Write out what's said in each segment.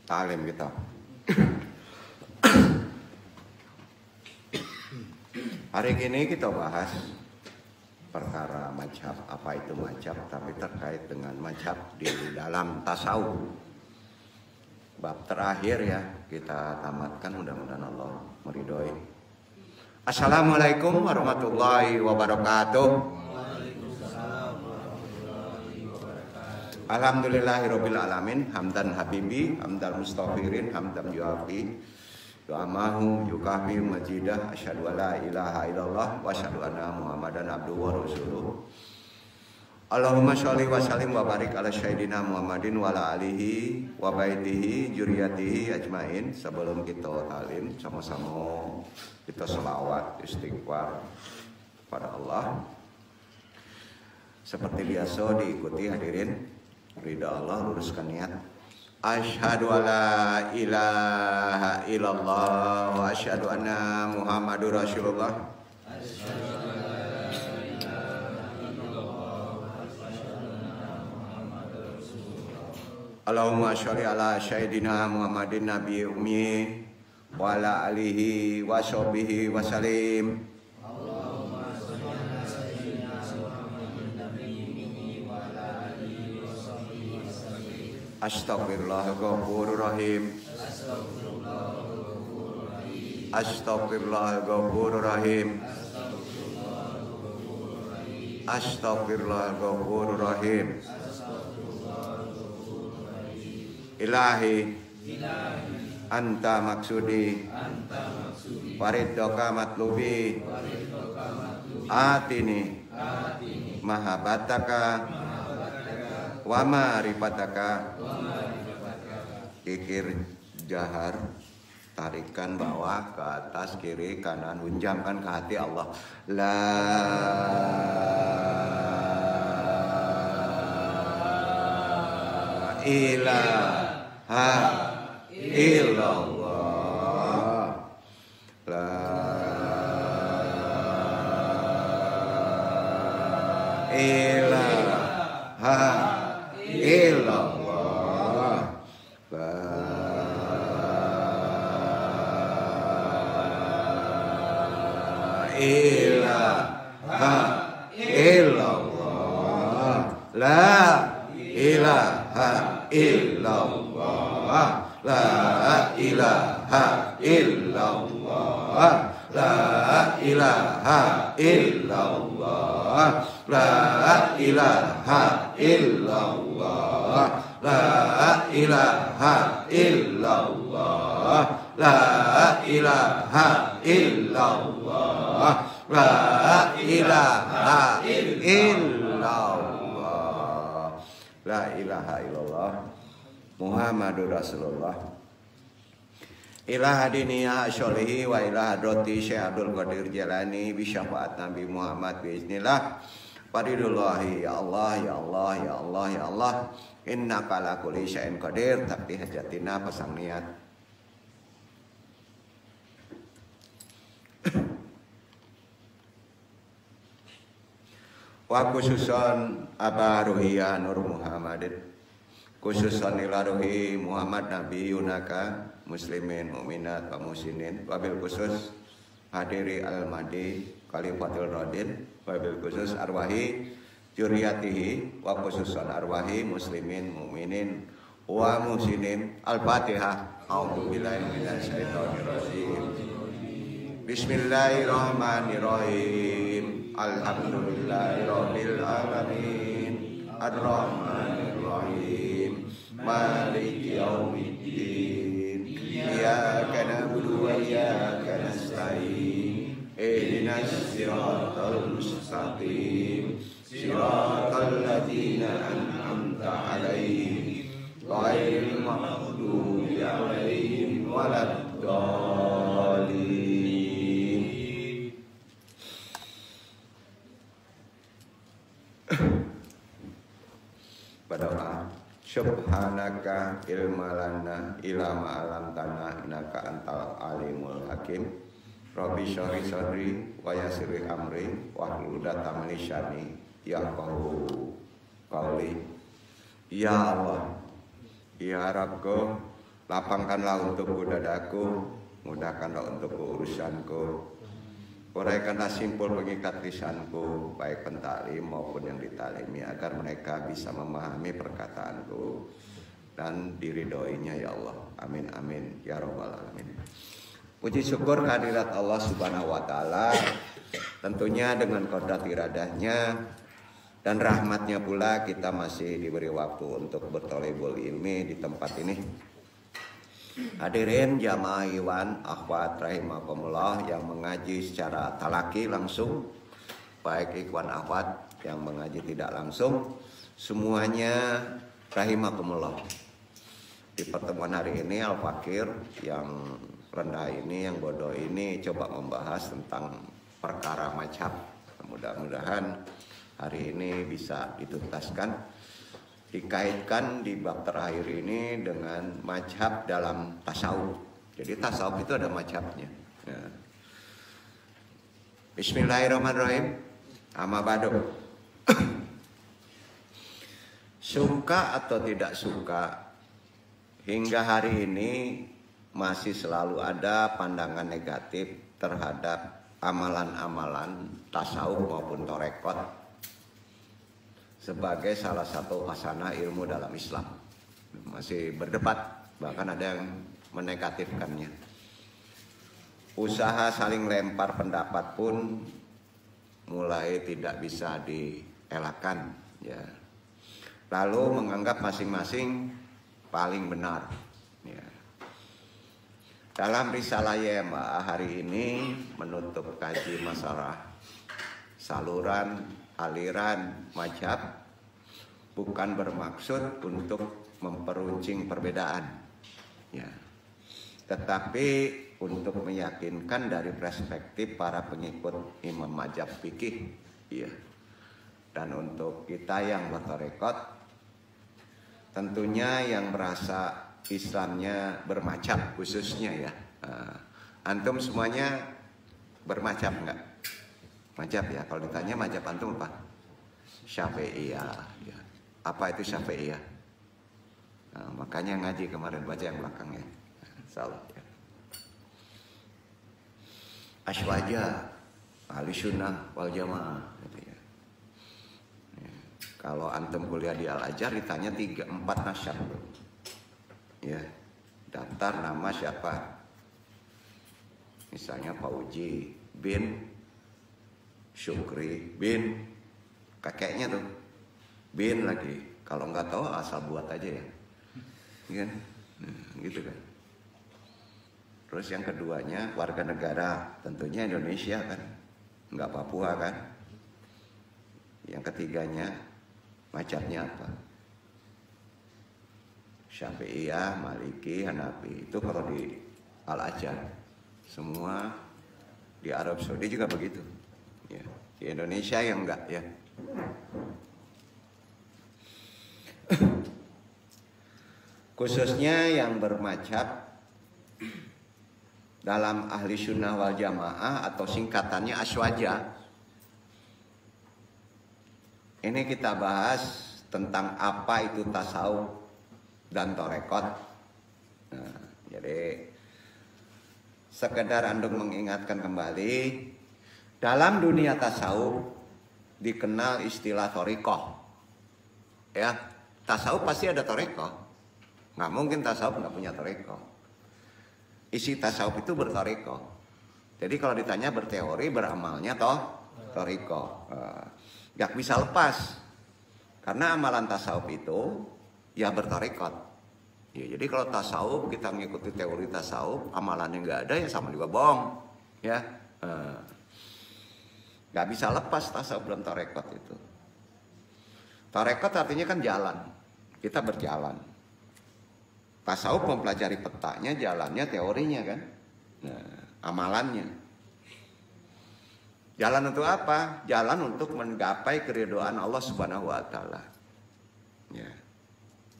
ta'lim kita. Hari ini kita bahas perkara mazhab, apa itu mazhab, tapi terkait dengan mazhab di dalam tasawuf. Bab terakhir ya, kita tamatkan, mudah-mudahan Allah meridhoi. Assalamualaikum warahmatullahi wabarakatuh. Alhamdulillahirabbil alamin, hamdan habibi, hamdan mustaghfirin, hamdan yuafi Yu'amahu yukafi majidah, asyhadu alla ilaha illallah wa asyhadu anna Muhammadan abduhu wa rasuluh. Allahumma sholli wa sallim wa barik ala sayyidina Muhammadin wa ala alihi wa baitihi dzurriyyatihi ajmain. Sebelum kita talim, sama-sama kita selawat istighfar pada Allah. Seperti biasa diikuti hadirin, ridha Allah, luruskan niat. Asyhadu alla ilaha illallah wa asyhadu anna Muhammadur Rasulullah. Allahumma sholli ala sayyidina Muhammadin nabi ummi wa ala alihi wa sahbihi wa salim. Astaghfirullahaladzim. Astaghfirullahaladzim. Astaghfirullahaladzim. Ilahi anta maksudi wariddoka matlubi atini mahabbataka wa ma'rifataka. Kikir jahar, tarikan bawah ke atas, kiri kanan, hunjamkan ke hati Allah. La ilaha illallah. La ilaha illallah. La ilaha illallah. La ilaha illallah. La ilaha illallah. La ilaha illallah. La ilaha illallah. La ilaha illallah. La ilaha illallah. La ilaha illallah Muhammadur Rasulullah. Ilaha diniyah asyolihi wa ilaha droti Syekh Abdul Qadir Jalani bisyafaat Nabi Muhammad biiznillah. Faridullahi ya Allah ya Allah ya Allah ya Allah. Innaka ala kulli syai'in qadir. Tapi hajatina pasang niat. Wa khususon Aba Ruhiyah Nur Muhammadin, khususon ila ruhi Muhammad Nabi Yunaka muslimin mu'minat wa musinin, wabil khusus hadiri al-madi Khalifatul Radin, wabil khusus arwahi juriyatihi, wa khususon arwahi muslimin mu'minin wa musinin. Al-Fatihah. A'udzubillahi minasyaitonir rajim. Bismillahirrahmanirrahim. Alhamdulillahirabbil alamin. Ar-Rahmanir-Rahim. Maliki yaumiddin. Iyyaka na'budu wa iyyaka nasta'in. Ihdinas siratal mustaqim. Siratal ladzina an'amta 'alaihim ghairil maghdubi 'alaihim waladdallin. Berdoa. Subhanaka ilmalana ilama alam tanah innaka antal alimul hakim. Rabbi syrah sadri wa yassir amri wahlul 'uqdatam min lisani yafqahu qawli. Ya Allah, ya Rabbku, Lapangkanlah untukku dadaku, mudahkanlah untukku urusanku. Uraikanlah simpul pengikat lisanku, baik pentaklim maupun yang ditalimi, agar mereka bisa memahami perkataanku dan diridhoinya ya Allah. Amin amin ya rabbal alamin. Puji syukur kehadirat Allah Subhanahu wa taala, tentunya dengan qadrat iradahnya dan rahmatnya pula kita masih diberi waktu untuk bertolebul ilmi di tempat ini. Hadirin jamaah iwan akhwat rahimakumullah yang mengaji secara talaki langsung, baik ikhwan akhwat yang mengaji tidak langsung, semuanya rahimakumullah. Di pertemuan hari ini Al-Fakir yang rendah ini, yang bodoh ini coba membahas tentang perkara mazhab. Mudah-mudahan hari ini bisa dituntaskan, dikaitkan di bab terakhir ini dengan mazhab dalam tasawuf. Jadi tasawuf itu ada mazhabnya. Ya. Bismillahirrahmanirrahim. Amma ba'du. Suka atau tidak suka, hingga hari ini masih selalu ada pandangan negatif terhadap amalan-amalan tasawuf maupun torekot sebagai salah satu hasanah ilmu dalam Islam. Masih berdebat, bahkan ada yang menegatifkannya. Usaha saling lempar pendapat pun mulai tidak bisa dielakkan, ya. Lalu menganggap masing-masing paling benar, ya. Dalam risalah YMA hari ini menutup kaji masalah saluran aliran mazhab, bukan bermaksud untuk memperuncing perbedaan, ya, tetapi untuk meyakinkan dari perspektif para pengikut imam mazhab fikih, ya. Dan untuk kita yang bertarekat, tentunya yang merasa Islamnya bermacam khususnya, ya. Antum semuanya bermacam enggak? Mazhab, ya. Kalau ditanya mazhab antum apa? Syafi'iyah, ya. Apa itu Syafi'iyah? Nah, makanya ngaji kemarin baca yang belakangnya. Salah, ya. Aswaja, ahli sunnah wal jamaah, gitu, ya. Ya. Kalau antum kuliah di Al-Azhar ditanya 3-4 nasyab, ya. Daftar nama siapa? Misalnya Pak Uji bin Syukri bin, kakeknya tuh bin lagi. Kalau nggak tahu asal buat aja, ya, kan? Gitu kan. Terus yang keduanya warga negara, tentunya Indonesia kan, nggak Papua kan. Yang ketiganya mazhabnya apa? Syafi'iyah, Maliki, Hanafi. Itu kalau di Al-Azhar. Semua di Arab Saudi juga begitu. Ya, di Indonesia yang enggak, ya. Khususnya yang bermazhab dalam ahli sunnah wal jamaah atau singkatannya aswaja. Ini kita bahas tentang apa itu tasawuf dan torekot. Nah, jadi sekedar andung mengingatkan kembali, dalam dunia tasawuf dikenal istilah torikoh, ya. Tasawuf pasti ada torikoh, nggak mungkin tasawuf nggak punya torikoh. Isi tasawuf itu bertorikoh. Jadi kalau ditanya berteori beramalnya torikoh, nggak bisa lepas, karena amalan tasawuf itu ya bertorikot. Ya, jadi kalau tasawuf kita mengikuti teori tasawuf, amalannya nggak ada, ya sama juga bohong, ya. Nggak bisa lepas tasawuf dan tarekat itu. Tarekat artinya kan jalan, kita berjalan. Tasawuf mempelajari petanya, jalannya, teorinya kan, nah, amalannya. Jalan untuk apa? Jalan untuk menggapai keridhaan Allah Subhanahu wa taala. Ya.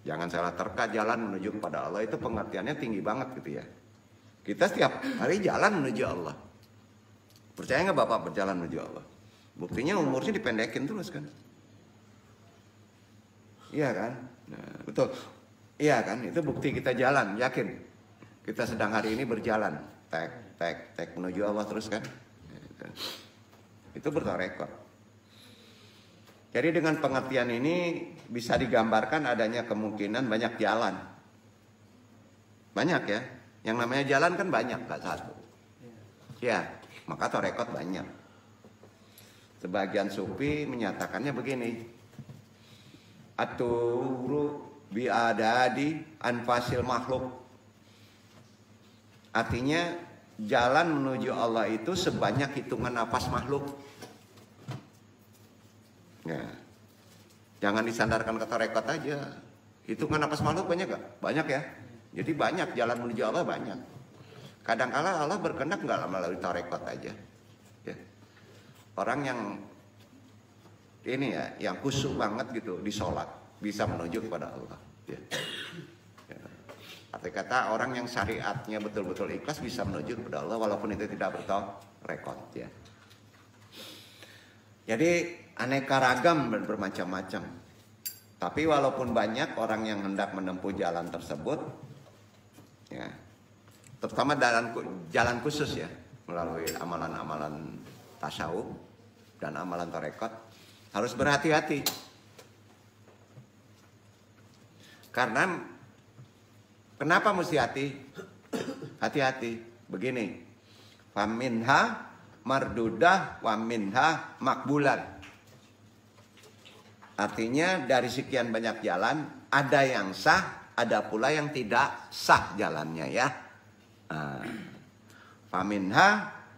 Jangan salah terka, jalan menuju kepada Allah itu pengertiannya tinggi banget gitu, ya. Kita setiap hari jalan menuju Allah. Percaya nggak Bapak berjalan menuju Allah? Buktinya umurnya dipendekin terus kan? Iya kan? Nah, betul. Iya kan, itu bukti kita jalan, yakin. Kita sedang hari ini berjalan, tek menuju Allah terus kan. Itu bertarekot. Jadi dengan pengertian ini bisa digambarkan adanya kemungkinan banyak jalan. Banyak ya, yang namanya jalan kan banyak, gak satu. Ya, maka tarekot banyak. Sebagian sufi menyatakannya begini. Aturu biadadi anfasil makhluk. Artinya jalan menuju Allah itu sebanyak hitungan nafas makhluk. Ya. Jangan disandarkan ke tarekot aja. Hitungan nafas makhluk banyak gak? Banyak ya. Jadi banyak jalan menuju Allah banyak. Kadang-kala Allah berkehendak nggak melalui tarekot aja. Ya. Orang yang ini ya, yang khusyuk banget gitu di sholat bisa menuju kepada Allah. Ya. Ya. Arti kata orang yang syariatnya betul-betul ikhlas bisa menuju kepada Allah walaupun itu tidak bertarekot. Ya. Jadi aneka ragam dan bermacam-macam. Tapi walaupun banyak orang yang hendak menempuh jalan tersebut, ya, terutama jalan khusus ya, melalui amalan-amalan tasawuf dan amalan tarekot, harus berhati-hati. Karena kenapa mesti hati-hati? Begini, faminha mardudah wa minha makbulan. Artinya dari sekian banyak jalan ada yang sah, ada pula yang tidak sah jalannya ya. Faminha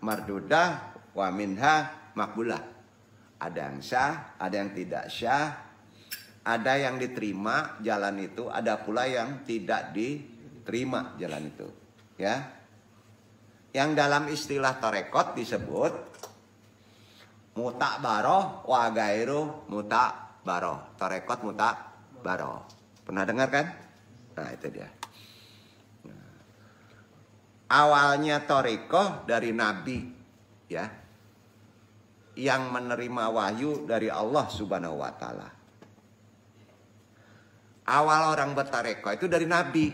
mardudah wa minha makbulah. Ada yang sah, ada yang tidak sah, ada yang diterima jalan itu, ada pula yang tidak diterima jalan itu. Ya. Yang dalam istilah tarekot disebut mutakbaroh wa gairu mutakbaroh. Tarekot mutakbaroh. Pernah dengar kan? Nah itu dia. Awalnya tarekot dari Nabi, ya, yang menerima wahyu dari Allah Subhanahu Wa Taala. Awal orang bertarekot itu dari Nabi.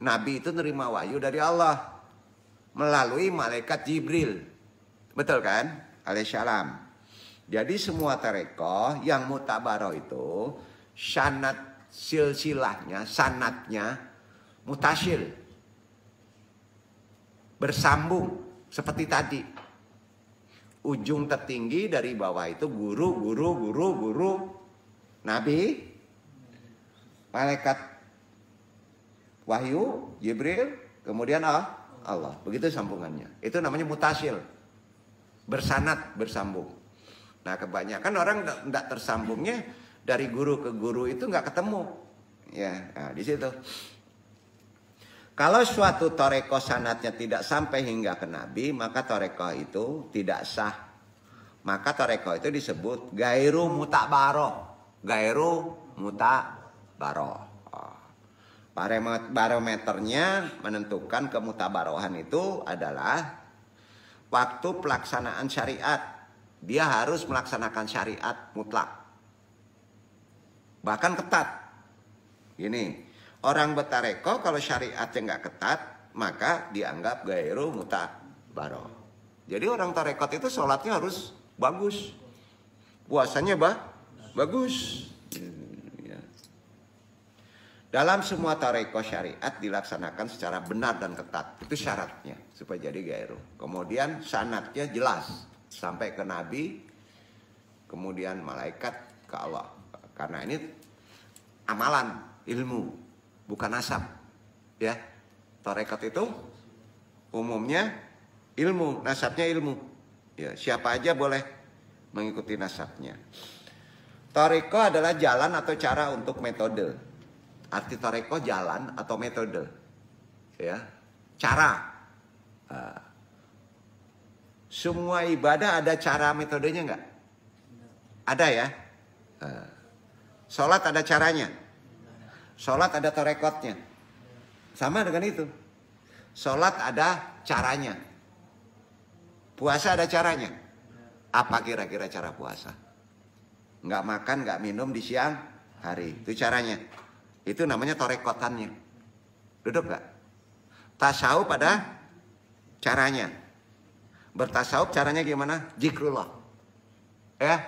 Nabi itu menerima wahyu dari Allah melalui malaikat Jibril. Betul kan? Alaihissalam. Jadi semua tarekot yang mutabaroh itu sanad silsilahnya, sanatnya mutasil. Bersambung seperti tadi. Ujung tertinggi dari bawah itu guru Nabi, malaikat wahyu Jibril, kemudian Allah. Begitu sambungannya. Itu namanya mutasil. Bersanad, bersambung. Nah, kebanyakan orang tidak tersambungnya dari guru ke guru itu nggak ketemu. Ya, nah, di situ. Kalau suatu tarekot sanadnya tidak sampai hingga ke Nabi, maka tarekot itu tidak sah. Maka tarekot itu disebut gairu mutakbaroh. Gairu mutakbaroh. Barometernya menentukan kemutabarohan itu adalah waktu pelaksanaan syariat. Dia harus melaksanakan syariat mutlak. Bahkan ketat. Gini. Orang bertarekot kalau syariatnya nggak ketat, maka dianggap gairu mutakbaroh. Jadi orang tarekot itu sholatnya harus bagus, puasanya bagus. Ya. Dalam semua tarekot syariat dilaksanakan secara benar dan ketat, itu syaratnya supaya jadi gairu. Kemudian sanadnya jelas sampai ke Nabi, kemudian malaikat ke Allah. Karena ini amalan, ilmu. Bukan nasab, ya. Tarekot itu umumnya ilmu, nasabnya ilmu. Ya, siapa aja boleh mengikuti nasabnya. Tarekot adalah jalan atau cara untuk metode. Arti tarekot jalan atau metode, ya. Cara. Semua ibadah ada cara metodenya nggak? Ada ya. Sholat ada caranya. Sholat ada tarekotnya. Sama dengan itu. Sholat ada caranya. Puasa ada caranya. Apa kira-kira cara puasa? Nggak makan, nggak minum di siang hari. Itu caranya. Itu namanya torekotannya. Duduk gak? Tasawuf pada caranya. Bertasawuf caranya gimana? Zikrullah. Ya,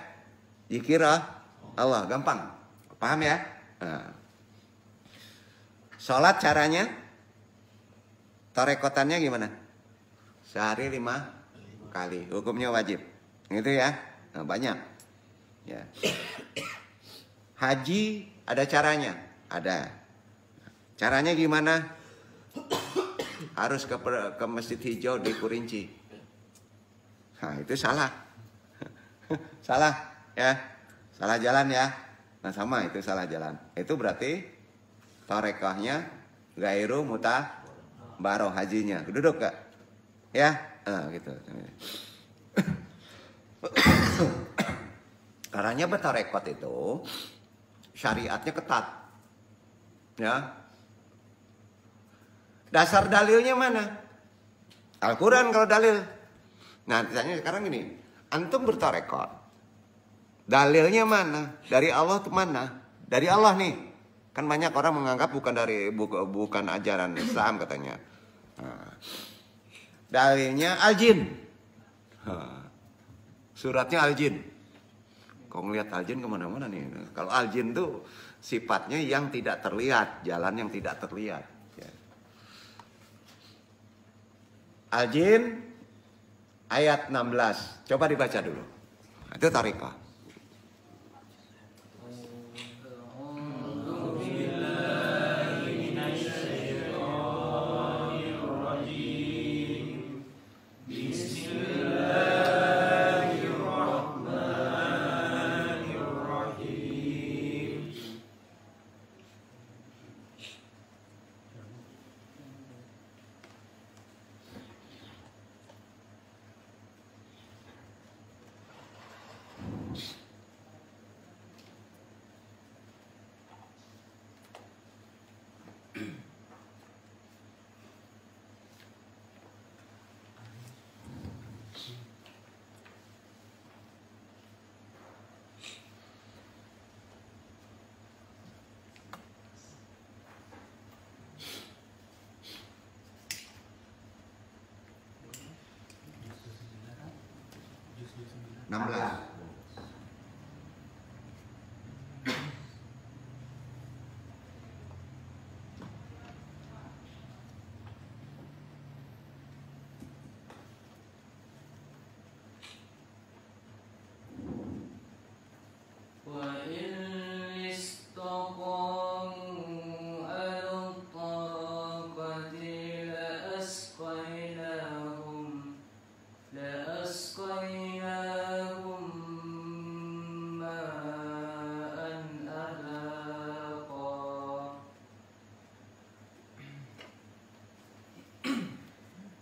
zikir Allah, gampang. Paham ya? Nah. Sholat caranya, torekotannya gimana? Sehari 5 kali. Hukumnya wajib. Gitu ya. Nah, banyak. Ya. Haji ada caranya. Ada. Caranya gimana? Harus ke Masjid Hijau di Kurinci. Nah, itu salah. Salah ya. Salah jalan ya. Nah, sama itu salah jalan. Itu berarti torekohnya gairu muta baroh hajinya. Duduk gak? Ya. Nah, gitu. Caranya bertarekot itu syariatnya ketat. Ya. Dasar dalilnya mana? Al-Quran kalau dalil. Nah, tanya sekarang gini, antum bertarekot, dalilnya mana? Dari Allah ke mana? Dari Allah nih. Kan banyak orang menganggap bukan ajaran Islam katanya. Nah, dalilnya Al-Jin. Suratnya Al-Jin. Kau ngeliat Al-Jin kemana-mana nih. Kalau Al-Jin tuh sifatnya yang tidak terlihat, jalan yang tidak terlihat. Ya. Al-Jin ayat 16. Coba dibaca dulu. Itu tariqah.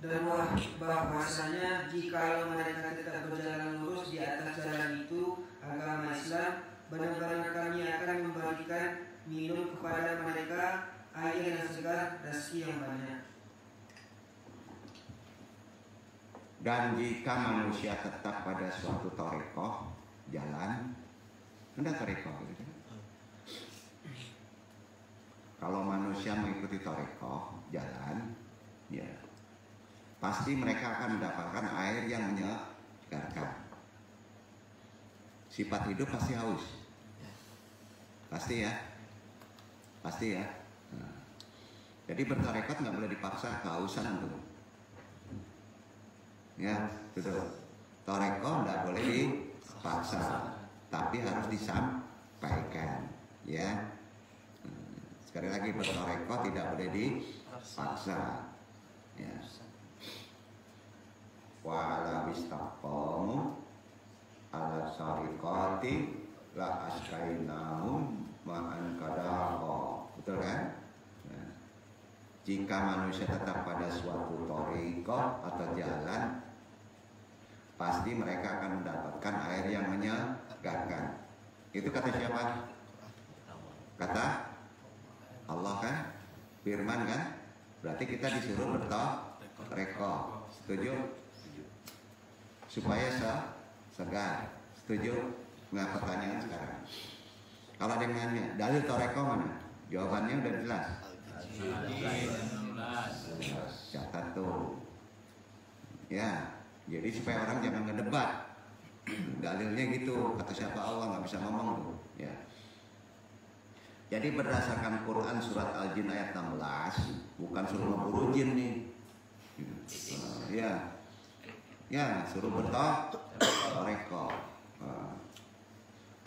Dan bahwasanya jika mereka tetap berjalan lurus di atas jalan itu agama Islam, benar-benar kami akan memberikan minum kepada mereka air yang segar, rezeki yang banyak. Dan jika manusia tetap pada suatu torekoh jalan, ada torekoh gitu. Kalau manusia mengikuti torekoh jalan, ya pasti mereka akan mendapatkan air yang menyegarkan. Sifat hidup pasti haus. Pasti ya. Pasti ya. Nah, jadi bertarekat nggak boleh dipaksa, kehausan tuh. Ya, betul. Torekoh nggak boleh dipaksa, tapi harus disampaikan. Ya. Sekali lagi bertarekoh tidak boleh dipaksa. Ya. Wa ala bistaqamu ala syariqati la askainahum ma'an kadaqa. Betul kan? Nah, jika manusia tetap pada suatu thariqah atau jalan, pasti mereka akan mendapatkan air yang menyegarkan. Itu kata siapa? Kata Allah kan? Firman kan? Berarti kita disuruh bertarekoh. Setuju? Supaya segar. Setuju? Nggak pertanyaan sekarang. Kalau ada yang nanya, dalil torekoh mana? Jawabannya udah jelas. Catat tuh. Ya, jadi supaya orang jangan ngedebat. Dalilnya gitu, kata siapa Allah nggak bisa ngomong tuh. Ya. Jadi berdasarkan Quran surat Al-Jin ayat 16, bukan suruh ngeburu jin nih. Ya, suruh bertoreko.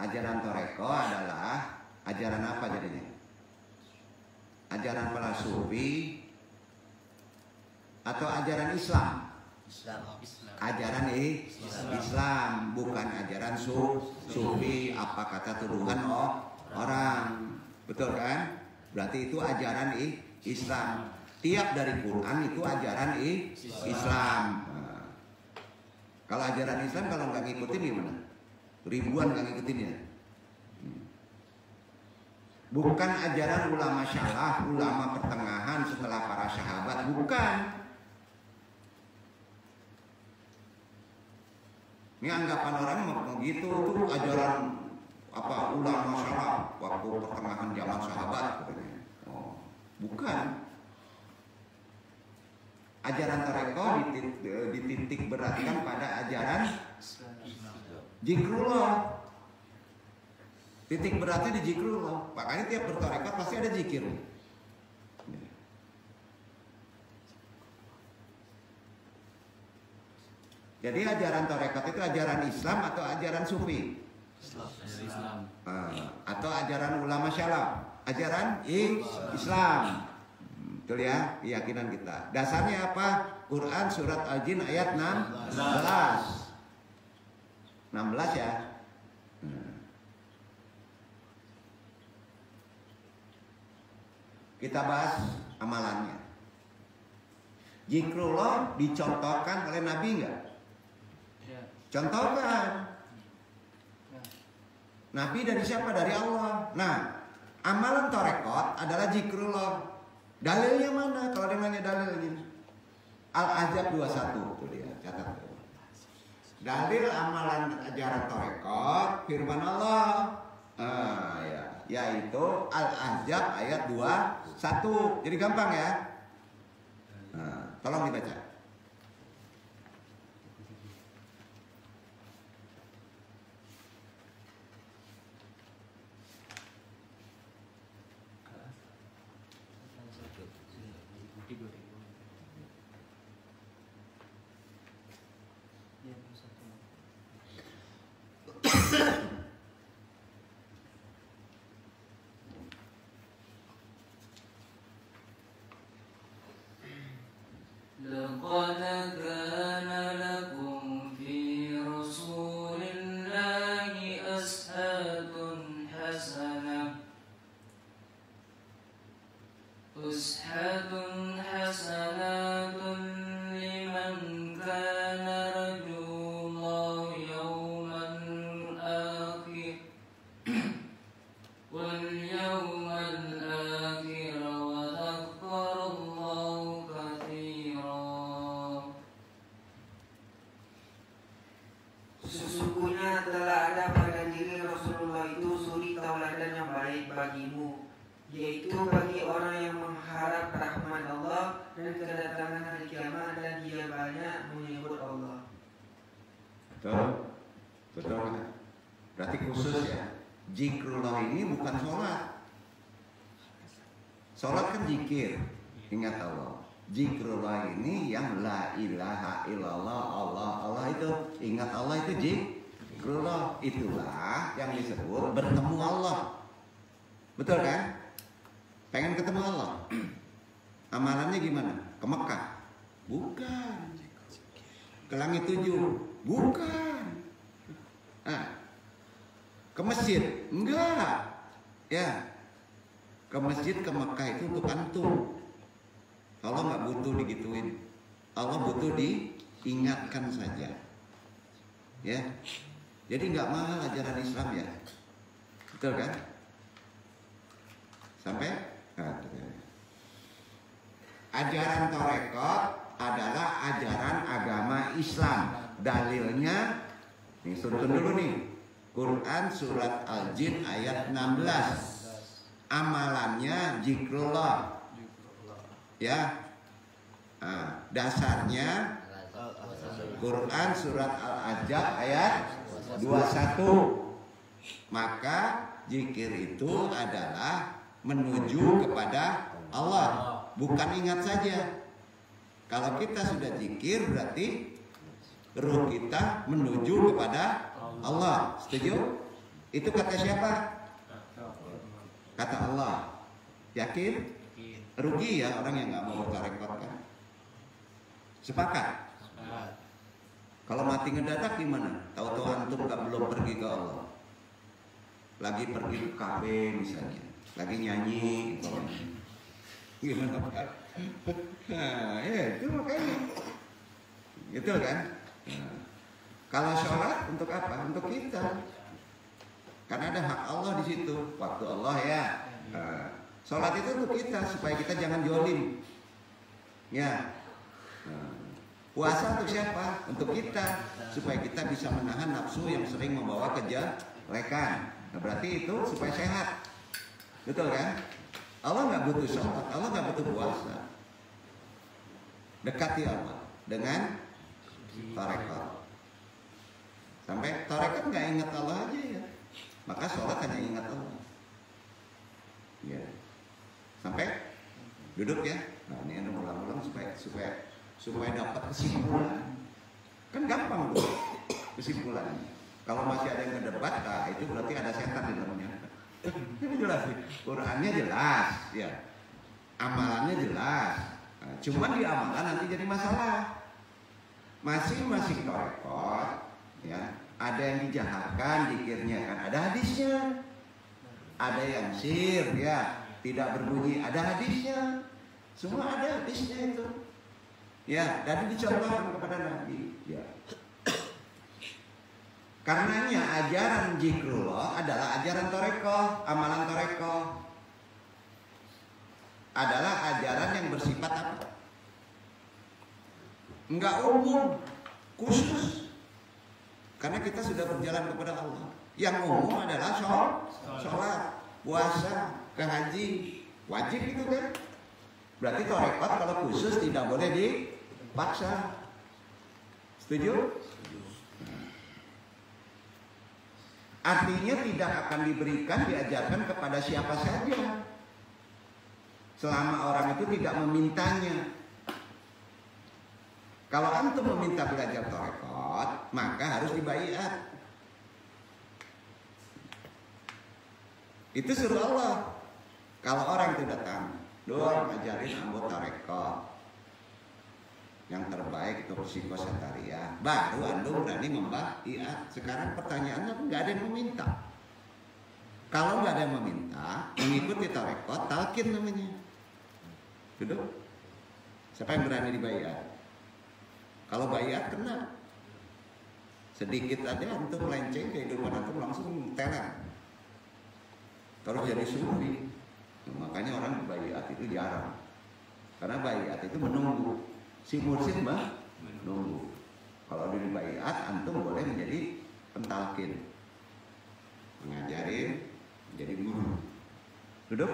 Ajaran toreko adalah ajaran apa jadinya? Ajaran para sufi atau ajaran Islam? Ajaran Islam, bukan ajaran sufi. Apa kata tuduhan orang? Betul kan? Berarti itu ajaran Islam. Tiap dari Quran itu ajaran Islam. Nah, kalau ajaran Islam kalau nggak ngikutin gimana? Ribuan nggak ngikutin ya. Bukan ajaran ulama syarah, ulama pertengahan setelah para sahabat, bukan. Ini anggapan orang mau gitu tuh ajaran apa ulama syarah waktu pertengahan zaman sahabat katanya. Oh, bukan. Ajaran toreko dititik beratkan pada ajaran zikrullah. Titik beratnya di zikrullah. Makanya tiap bertorekat pasti ada zikir. Jadi ajaran torekat itu ajaran Islam atau ajaran sufi? Islam. Atau ajaran ulama syaraf? Ajaran Islam. Betul ya, keyakinan kita. Dasarnya apa? Quran surat Al-Jin ayat 16. 16 ya. Kita bahas amalannya. Zikrullah dicontohkan oleh Nabi enggak? Contohkan. Nabi dari siapa? Dari Allah. Nah, amalan torekot adalah zikrullah. Dalilnya mana? Kalau dia nanya dalilnya, Al-Ahzab 21 tuh dia, catat. Dalil amalan ajaran torekot firman Allah, yaitu Al-Ahzab ayat 21. Jadi gampang ya. Tolong dibaca. لقد كان لكم في رسول الله أسوة حسنة لمن كان رجو الله يوم الآخر واليوم الآخر وذكر الله كثيرا. Sesungguhnya telah ada pada diri Rasulullah itu suri tauladan yang baik bagimu, yaitu bagi orang yang mengharap rahmat Allah dan kedatangan hari kiamat dan dia banyak menyebut Allah. Betul. Berarti khusus ya. Zikrullah ini bukan sholat. Sholat kan zikir, ingat Allah. Zikrullah ini yang la ilaha illallah, Allah itu, ingat Allah itu zikrullah. Itulah yang disebut bertemu Allah. Betul kan? Pengen ketemu Allah. Amalannya gimana? Ke Mekah? Bukan. Ke langit 7? Bukan. Ke masjid? Enggak. Ya. Ke masjid, ke Mekah itu untuk antum. Allah nggak butuh digituin. Allah butuh diingatkan saja. Ya. Jadi nggak mahal ajaran Islam ya. Betul kan? Sampai? Ajaran torekot adalah ajaran agama Islam. Dalilnya, nih tuntun dulu nih. Quran surat Al-Jin ayat 16. amalannya zikrullah. Ya. Dasarnya Quran surat Al-Ahzab ayat 21. Maka zikir itu adalah menuju kepada Allah, bukan ingat saja. Kalau kita sudah zikir berarti ruh kita menuju kepada Allah. Setuju? Itu kata siapa? Kata Allah. Yakin? Rugi ya orang yang nggak mau bertarekot kan? Sepakat? Kalau mati ngedadak gimana? Tahu-tahu antum belum pergi ke Allah. Lagi pergi ke kafe misalnya, lagi nyanyi, gimana Pak? Nah, ya itu makanya, gitu kan? Nah, kalau sholat untuk apa? Untuk kita, karena ada hak Allah di situ, waktu Allah ya. Nah, sholat itu untuk kita supaya kita jangan jolim, ya. Nah, puasa untuk siapa? Untuk kita, supaya kita bisa menahan nafsu yang sering membawa kejelekan. Nah, berarti itu supaya sehat, betul kan? Allah nggak butuh sholat, Allah nggak butuh puasa. Dekati Allah dengan tarekat. Sampai tarekat nggak ingat Allah aja ya, maka sholat hanya ingat Allah. Ya, sampai duduk ya. Nah ini ulang-ulang supaya dapat kesimpulan. Kan gampang tuh kesimpulannya. Kalau masih ada yang ngedebat, nah itu berarti ada setan di dalamnya. Ini jelas nih. Qurannya jelas, ya. Amalannya jelas. Nah, cuman di amalan nanti jadi masalah. Masing-masing tarekat, ya, ada yang dijaharkan zikirnya kan, ada hadisnya. Ada yang sir, ya, tidak berbunyi, ada hadisnya. Semua ada hadisnya itu. Ya, dan dicontohkan kepada Nabi. Ya. Karenanya ajaran zikrullah adalah ajaran tarekat, amalan tarekat. Adalah ajaran yang bersifat apa? Enggak umum, khusus. Karena kita sudah berjalan kepada Allah. Yang umum adalah sholat, puasa, ke haji, wajib itu kan. Berarti tarekat kalau khusus tidak boleh dipaksa. Setuju? Artinya tidak akan diberikan, diajarkan kepada siapa saja selama orang itu tidak memintanya. Kalau antum meminta belajar tarekat, maka harus dibaiat. Itu suruh Allah. Kalau orang itu datang, doang ajarin ambo tarekat yang terbaik itu psikosataria, baru antum berani membaiat. Sekarang pertanyaannya nggak ada yang meminta. Kalau nggak ada yang meminta, mengikuti tarekat, talqin namanya. Duduk. Siapa yang berani dibaiat? Kalau baiat kena. Sedikit aja antum melenceng kehidupan antum langsung teler. Terus jadi sufi. Nah, makanya orang baiat itu jarang. Karena baiat itu menunggu. Si mursyid mah menunggu. Kalau di baiat antum boleh menjadi pentalkin, mengajarin, menjadi guru. Duduk.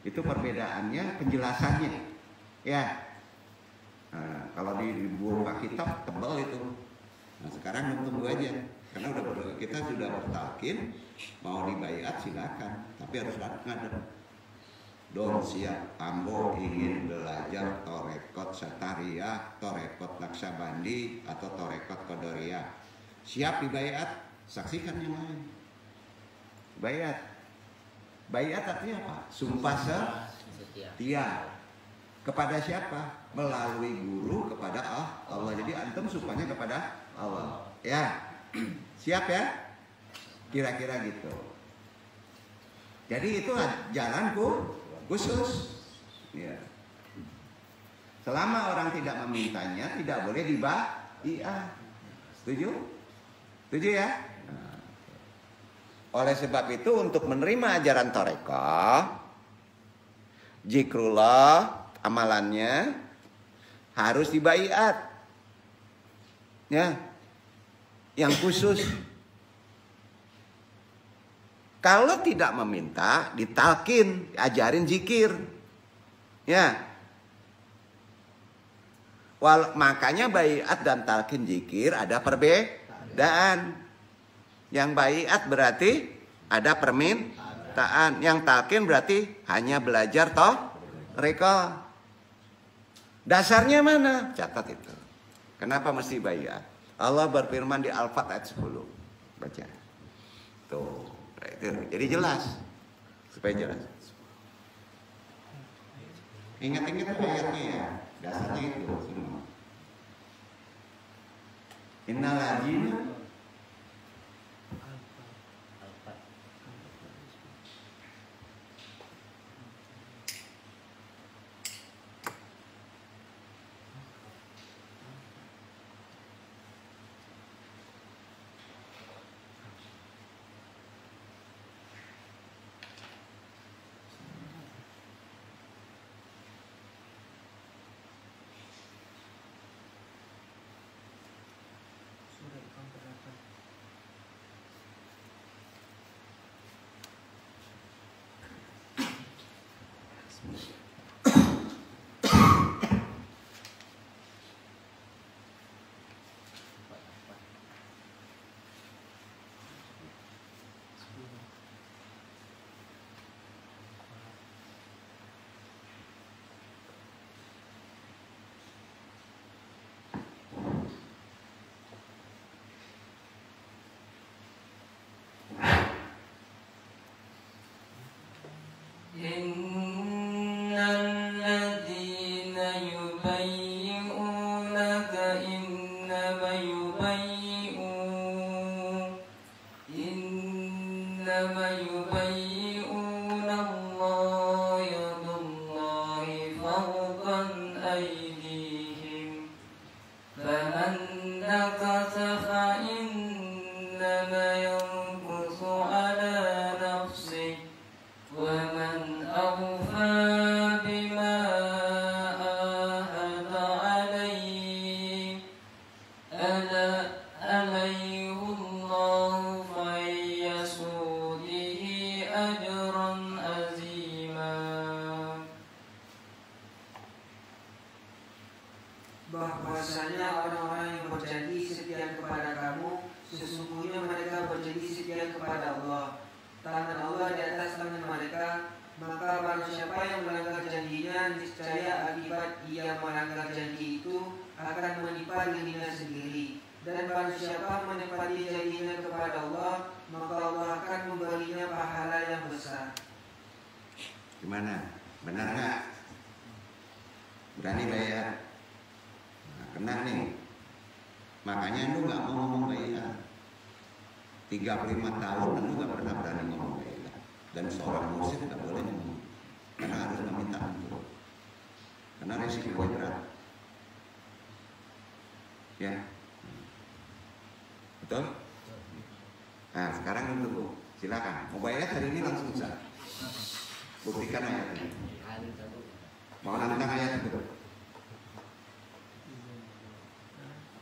Itu perbedaannya, penjelasannya. Ya. Nah, kalau dibuka kitab tebal itu. Nah, sekarang tunggu aja. Karena kita sudah bertalkin, mau dibaiat silakan, tapi harus ngadep. Don siap, ambo ingin belajar tarekat Satariyah, tarekat Naksabandi, atau tarekat Qadariyah. Siap dibaiat, saksikan yang lain. Baiat. Baiat artinya apa? Sumpah setia. Kepada siapa? Melalui guru kepada Allah. Jadi antum sumpahnya kepada Allah. Ya. Siap ya? Kira-kira gitu. Jadi itu jalanku khusus. Ya. Selama orang tidak memintanya, tidak boleh dibaiat. Setuju? Setuju ya? Nah. Oleh sebab itu untuk menerima ajaran tarekat, zikrullah, amalannya harus dibaiat. Ya. Yang khusus. Kalau tidak meminta, ditalkin, ajarin zikir. Ya. Makanya baiat dan talkin zikir ada perbedaan. Yang baiat berarti ada permintaan. Yang talkin berarti hanya belajar reka. Dasarnya mana? Catat itu. Kenapa mesti baiat? Allah berfirman di Al-Fat ayat 10. Baca. Tuh. Jadi jelas. Supaya jelas. Ingat-ingat ayatnya ya. Dasarnya itu semua. Innal ladzina bahwasanya orang-orang yang berjanji setia kepada kamu, sesungguhnya mereka berjanji setia kepada Allah. Tangan Allah di atas tangan mereka, maka barang siapa yang melanggar janjinya, niscaya akibat ia melanggar janji itu akan menimpa dirinya sendiri. Dan barang siapa menepati janjinya kepada Allah, maka Allah akan memberinya pahala yang besar. Gimana? Benar nggak? Berani bayar? Kena nih. Makanya lu nggak mau ngomong baiat. 35 tahun lu nggak pernah berani ngomong baiat. Dan seorang mursyid nggak boleh ngomong. Karena harus meminta ampun. Karena resiko berat. Ya. Betul? Nah sekarang lu tunggu. Silakan. Mau baiat hari ini langsung bisa. Buktikan ayatnya. Mau nantang ayat itu.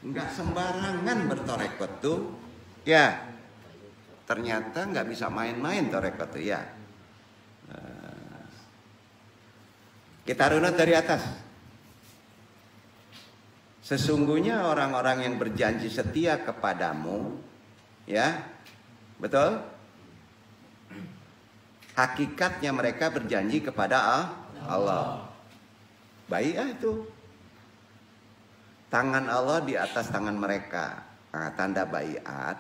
Enggak sembarangan bertorekot tuh, ya. Ternyata nggak bisa main-main torekot tuh, ya. Kita runut dari atas. Sesungguhnya orang-orang yang berjanji setia kepadamu, ya, betul? Hakikatnya mereka berjanji kepada Allah. Baiat itu. Tangan Allah di atas tangan mereka. Nah, tanda baiat,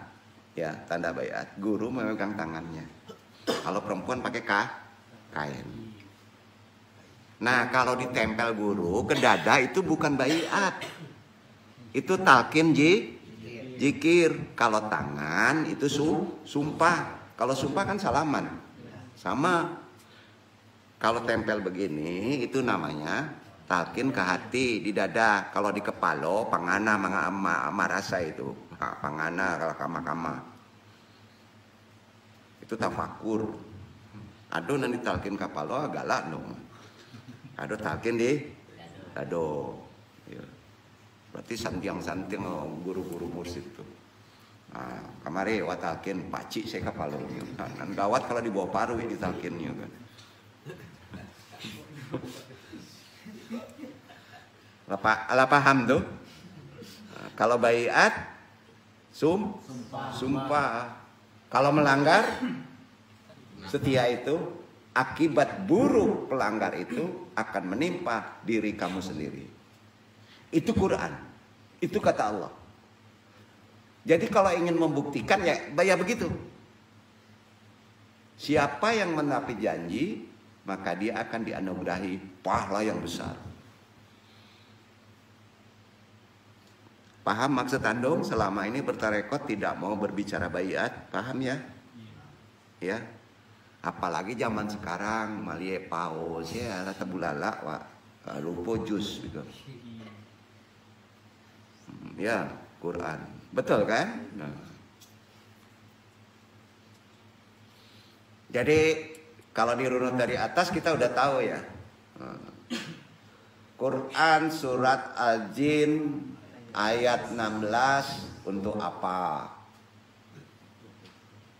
ya, tanda baiat. Guru memegang tangannya. Kalau perempuan pakai kain. Nah, kalau ditempel guru ke dada itu bukan baiat. Itu talqin zikir. Kalau tangan itu sumpah. Kalau sumpah kan salaman. Sama. Kalau tempel begini itu namanya talqin ke hati di dada. Kalau di kepala pangana marasa itu. Pangana kalau kama-kama. Itu tafakur. Aduh nanti talqin kepala galak dong. Aduh talqin di dado. Ya. Berarti santiang-santiang guru-guru mursyid itu. Kamari watalkin paci saya kapalungnya. Kan gawat kalau di bawah paru ini ditalkinnya kan. Ala paham tuh? Kalau baiat sumpah. Kalau melanggar setia itu akibat buruk pelanggar itu akan menimpa diri kamu sendiri. Itu Quran. Itu kata Allah. Jadi kalau ingin membuktikan ya begitu. Siapa yang menepi janji, maka dia akan dianugerahi pahala yang besar. Paham maksud Andong? Selama ini bertarekot tidak mau berbicara baiat, paham ya? Ya. Apalagi zaman sekarang malie paus ya, tabulala wa lupo jus gitu. Ya, Quran. Betul kan? Nah. Jadi kalau dirunut dari atas kita udah tahu ya. Quran surat Al-Jin ayat 16 untuk apa?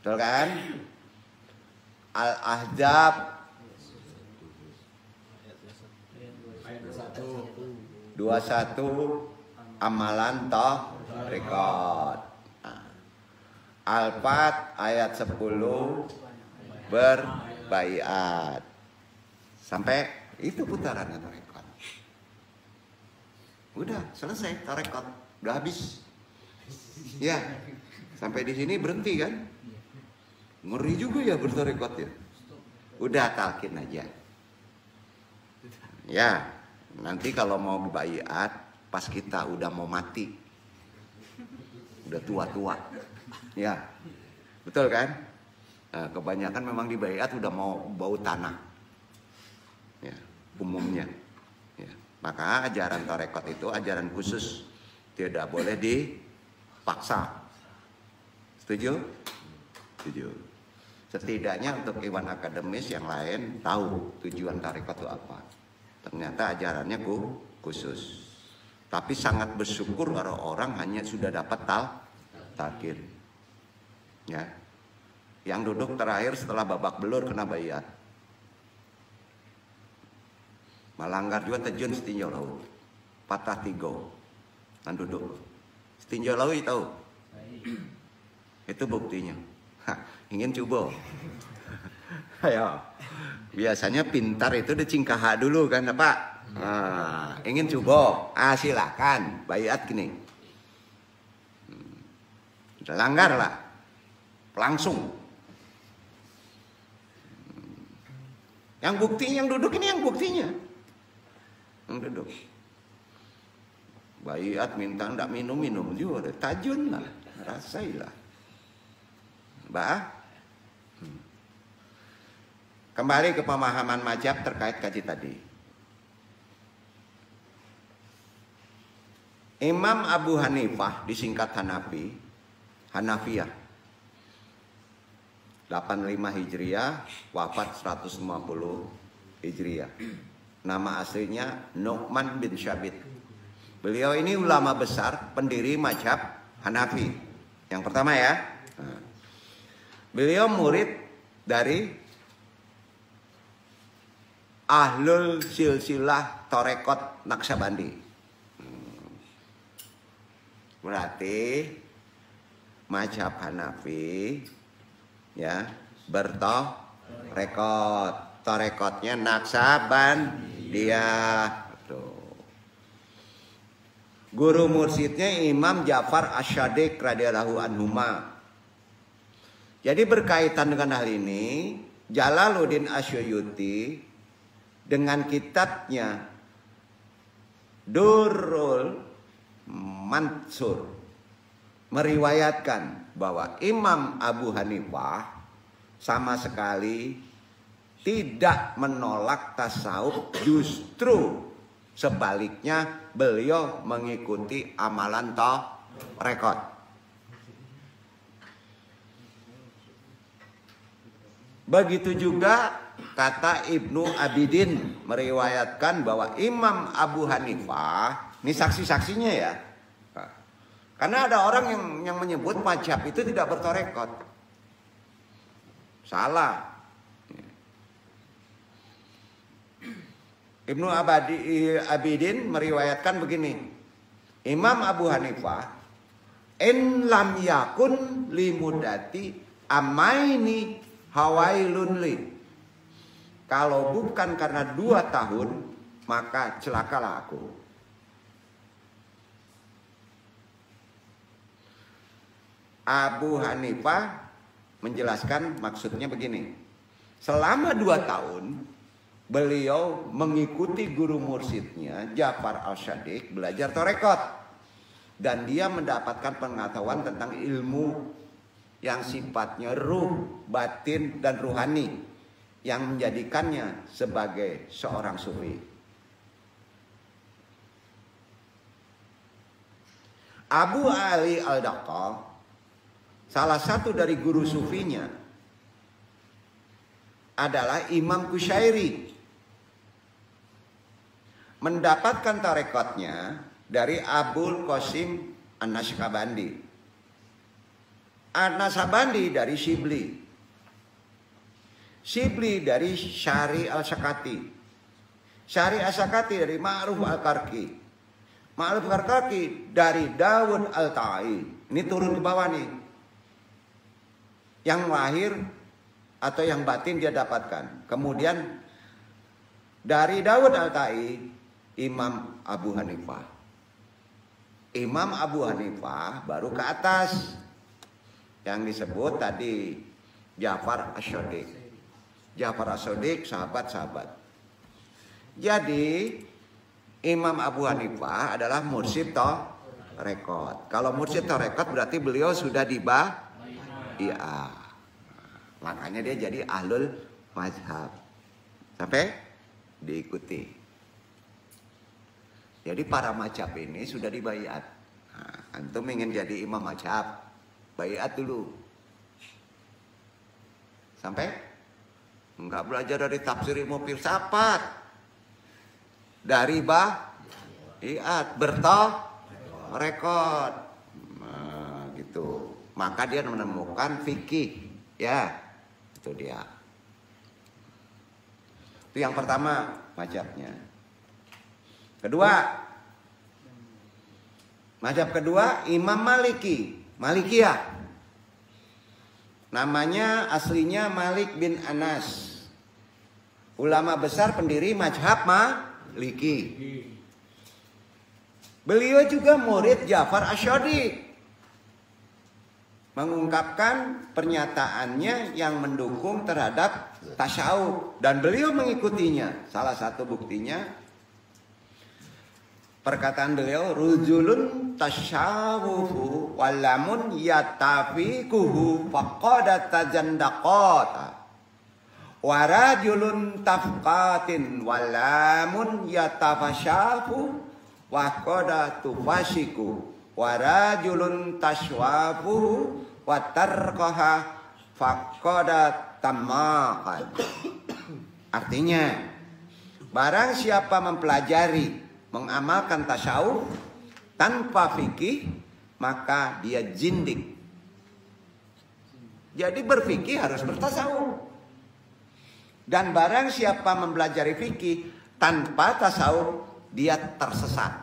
Betul kan? Al-Ahzab 21 amalan rekod. Al-Fat ayat 10 berbaiat. Sampai itu putarannya rekod. Udah selesai rekod, udah habis. Ya, sampai di sini berhenti kan? Ngeri juga ya bertarekot ya. Udah talkin aja. Ya, nanti kalau mau baiat pas kita udah mau mati, udah tua-tua, ya, betul kan? Nah, kebanyakan memang di baiat udah mau bau tanah, ya, umumnya. Ya. Maka ajaran tarekot itu ajaran khusus, tidak boleh dipaksa. Setuju? Setuju. Setidaknya untuk Iwan akademis yang lain tahu tujuan tarekot itu apa. Ternyata ajarannya khusus. Tapi sangat bersyukur kalau orang hanya sudah dapat talqin. Ya. Yang duduk terakhir setelah babak belur kena baiat. Melanggar juga terjun setinjau laut. Patah tigo. Dan duduk. Setinjau laut tahu? Itu buktinya. Ingin coba. Ayo. Biasanya pintar itu dicingkaha dulu kan Pak. Ingin coba. Silakan. Baiat gini. Langgar lah. Langsung. Yang buktinya yang duduk ini yang buktinya. Yang duduk. Baiat minta ndak minum juga. Tajun lah. Rasailah. Mbak, kembali ke pemahaman mazhab terkait kaji tadi. Imam Abu Hanifah disingkat Hanafiyah 85 Hijriah, wafat 150 Hijriah. Nama aslinya Nu'man bin Syabit. Beliau ini ulama besar, pendiri mazhab Hanafi. Yang pertama ya. Beliau murid dari Ahlul Silsilah Torekot Naksabandi. Berarti mazhab Hanafi ya bertorekot. Torekotnya Naksabandiyah. Guru mursyidnya Imam Ja'far Asy-Syadiq radhiyallahu anhuma. Jadi berkaitan dengan hal ini, Jalaluddin Asyuyuti dengan kitabnya Durrul Mansur meriwayatkan bahwa Imam Abu Hanifah sama sekali tidak menolak tasawuf, justru sebaliknya beliau mengikuti amalan rekod. Begitu juga kata Ibnu Abidin meriwayatkan bahwa Imam Abu Hanifah, ini saksi-saksinya ya. Karena ada orang yang menyebut mazhab itu tidak bertarekat. Salah. Ibnu Abidin meriwayatkan begini. Imam Abu Hanifah, in lam yakun limudati amaini hawailun li. Kalau bukan karena 2 tahun, maka celakalah aku. Abu Hanifah menjelaskan maksudnya begini. Selama 2 tahun, beliau mengikuti guru mursyidnya Ja'far Al-Shadiq belajar tarekat. Dan dia mendapatkan pengetahuan tentang ilmu yang sifatnya ruh, batin, dan ruhani, yang menjadikannya sebagai seorang sufi. Abu Ali Al-Daqqa, salah satu dari guru sufinya adalah Imam Kusyairi. Mendapatkan tarekatnya dari Abul Qasim An-Naqsyabandi. An-Naqsyabandi dari Shibli. Shibli dari Syari Al-Sakati. Syari Al-Sakati dari Ma'ruf Al-Karki. Ma'ruf Al-Karki dari Dawud Al-Ta'i. Ini turun ke bawah nih. Yang lahir atau yang batin dia dapatkan. Kemudian dari Dawud Al-Ta'i, Imam Abu Hanifah. Imam Abu Hanifah baru ke atas. Yang disebut tadi Ja'far As-Shadiq. Ja'far As-Shadiq sahabat-sahabat. Jadi Imam Abu Hanifah adalah mursyid tarekat. Kalau mursyid tarekat berarti beliau sudah iya. Makanya dia jadi ahlul mazhab. Sampai diikuti. Jadi para mazhab ini sudah dibaiat. Nah, antum ingin jadi imam mazhab, baiat dulu. Sampai enggak belajar dari tafsir ilmu filsafat. Dari baiat bertarekat. Nah, gitu. Maka dia menemukan fikih, ya. Itu dia. Itu yang pertama mazhabnya. Mazhab kedua Imam Malikiyah. Namanya aslinya Malik bin Anas. Ulama besar pendiri mazhab Maliki. Beliau juga murid Ja'far As-Shadiq. Mengungkapkan pernyataannya yang mendukung terhadap tasawuf. Dan beliau mengikutinya. Salah satu buktinya perkataan beliau, rujulun tasyawufu walamun yatafiquhu faqad tajandaqata wa rajulun tafqatin walamun yatafashafu wa qad tufashiku wa rajulun tashwafuhu wa tarqaha faqad tamaqan. Artinya, barang siapa mempelajari, mengamalkan tasawuf tanpa fikih, maka dia jindik. Jadi berfikih harus bertasawuf. Dan barang siapa mempelajari fikih tanpa tasawuf, dia tersesat.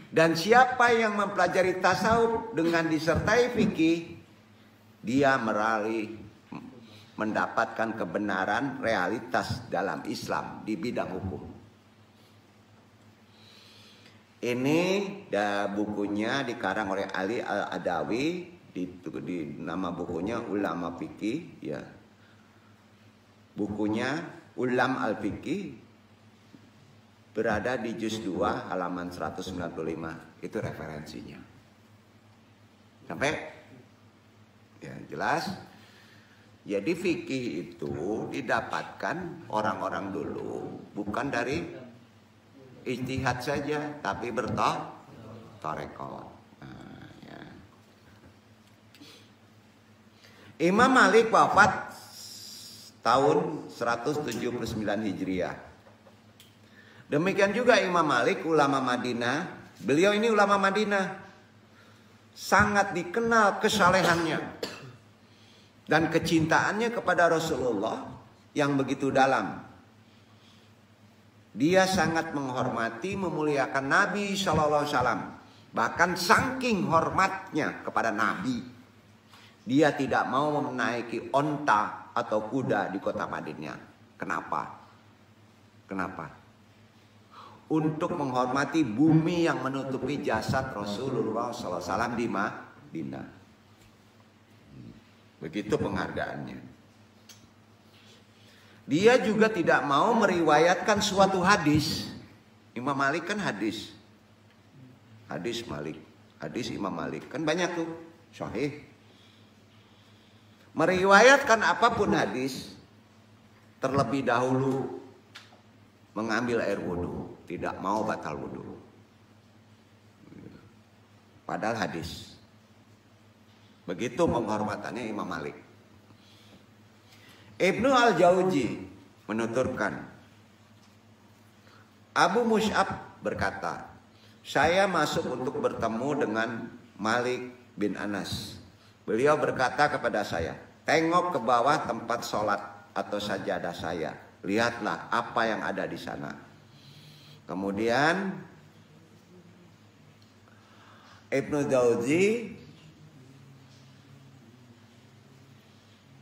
Dan siapa yang mempelajari tasawuf dengan disertai fikih, dia mendapatkan kebenaran realitas dalam Islam di bidang hukum. Ini bukunya dikarang oleh Ali Al-Adawi, di nama bukunya Ulama Fikih, ya. Bukunya Ulam Al-Fikih berada di juz 2 halaman 195. Itu referensinya. Sampai? Ya, jelas? Jadi fikih itu didapatkan orang-orang dulu bukan dari ijtihad saja, tapi bertarekat. Nah, ya. Imam Malik wafat tahun 179 Hijriah. Demikian juga Imam Malik, ulama Madinah, Beliau ini ulama Madinah, sangat dikenal kesalehannya dan kecintaannya kepada Rasulullah yang begitu dalam. Dia sangat menghormati, memuliakan Nabi Shallallahu Alaihi Wasallam. Bahkan saking hormatnya kepada Nabi, dia tidak mau menaiki onta atau kuda di kota Madinah. Kenapa? Kenapa? Untuk menghormati bumi yang menutupi jasad Rasulullah SAW di Madinah. Begitu penghargaannya. Dia juga tidak mau meriwayatkan suatu hadis. Imam Malik kan hadis. Hadis Malik. Hadis Imam Malik. Kan banyak tuh. Sahih. Meriwayatkan apapun hadis. Terlebih dahulu mengambil air wudhu. Tidak mau batal wudhu. Padahal hadis. Begitu penghormatannya Imam Malik. Ibnu Al-Jauzi menuturkan, Abu Mus'ab berkata, saya masuk untuk bertemu dengan Malik bin Anas. Beliau berkata kepada saya, tengok ke bawah tempat sholat atau sajadah saya. Lihatlah apa yang ada di sana. Kemudian Ibnu Jauzi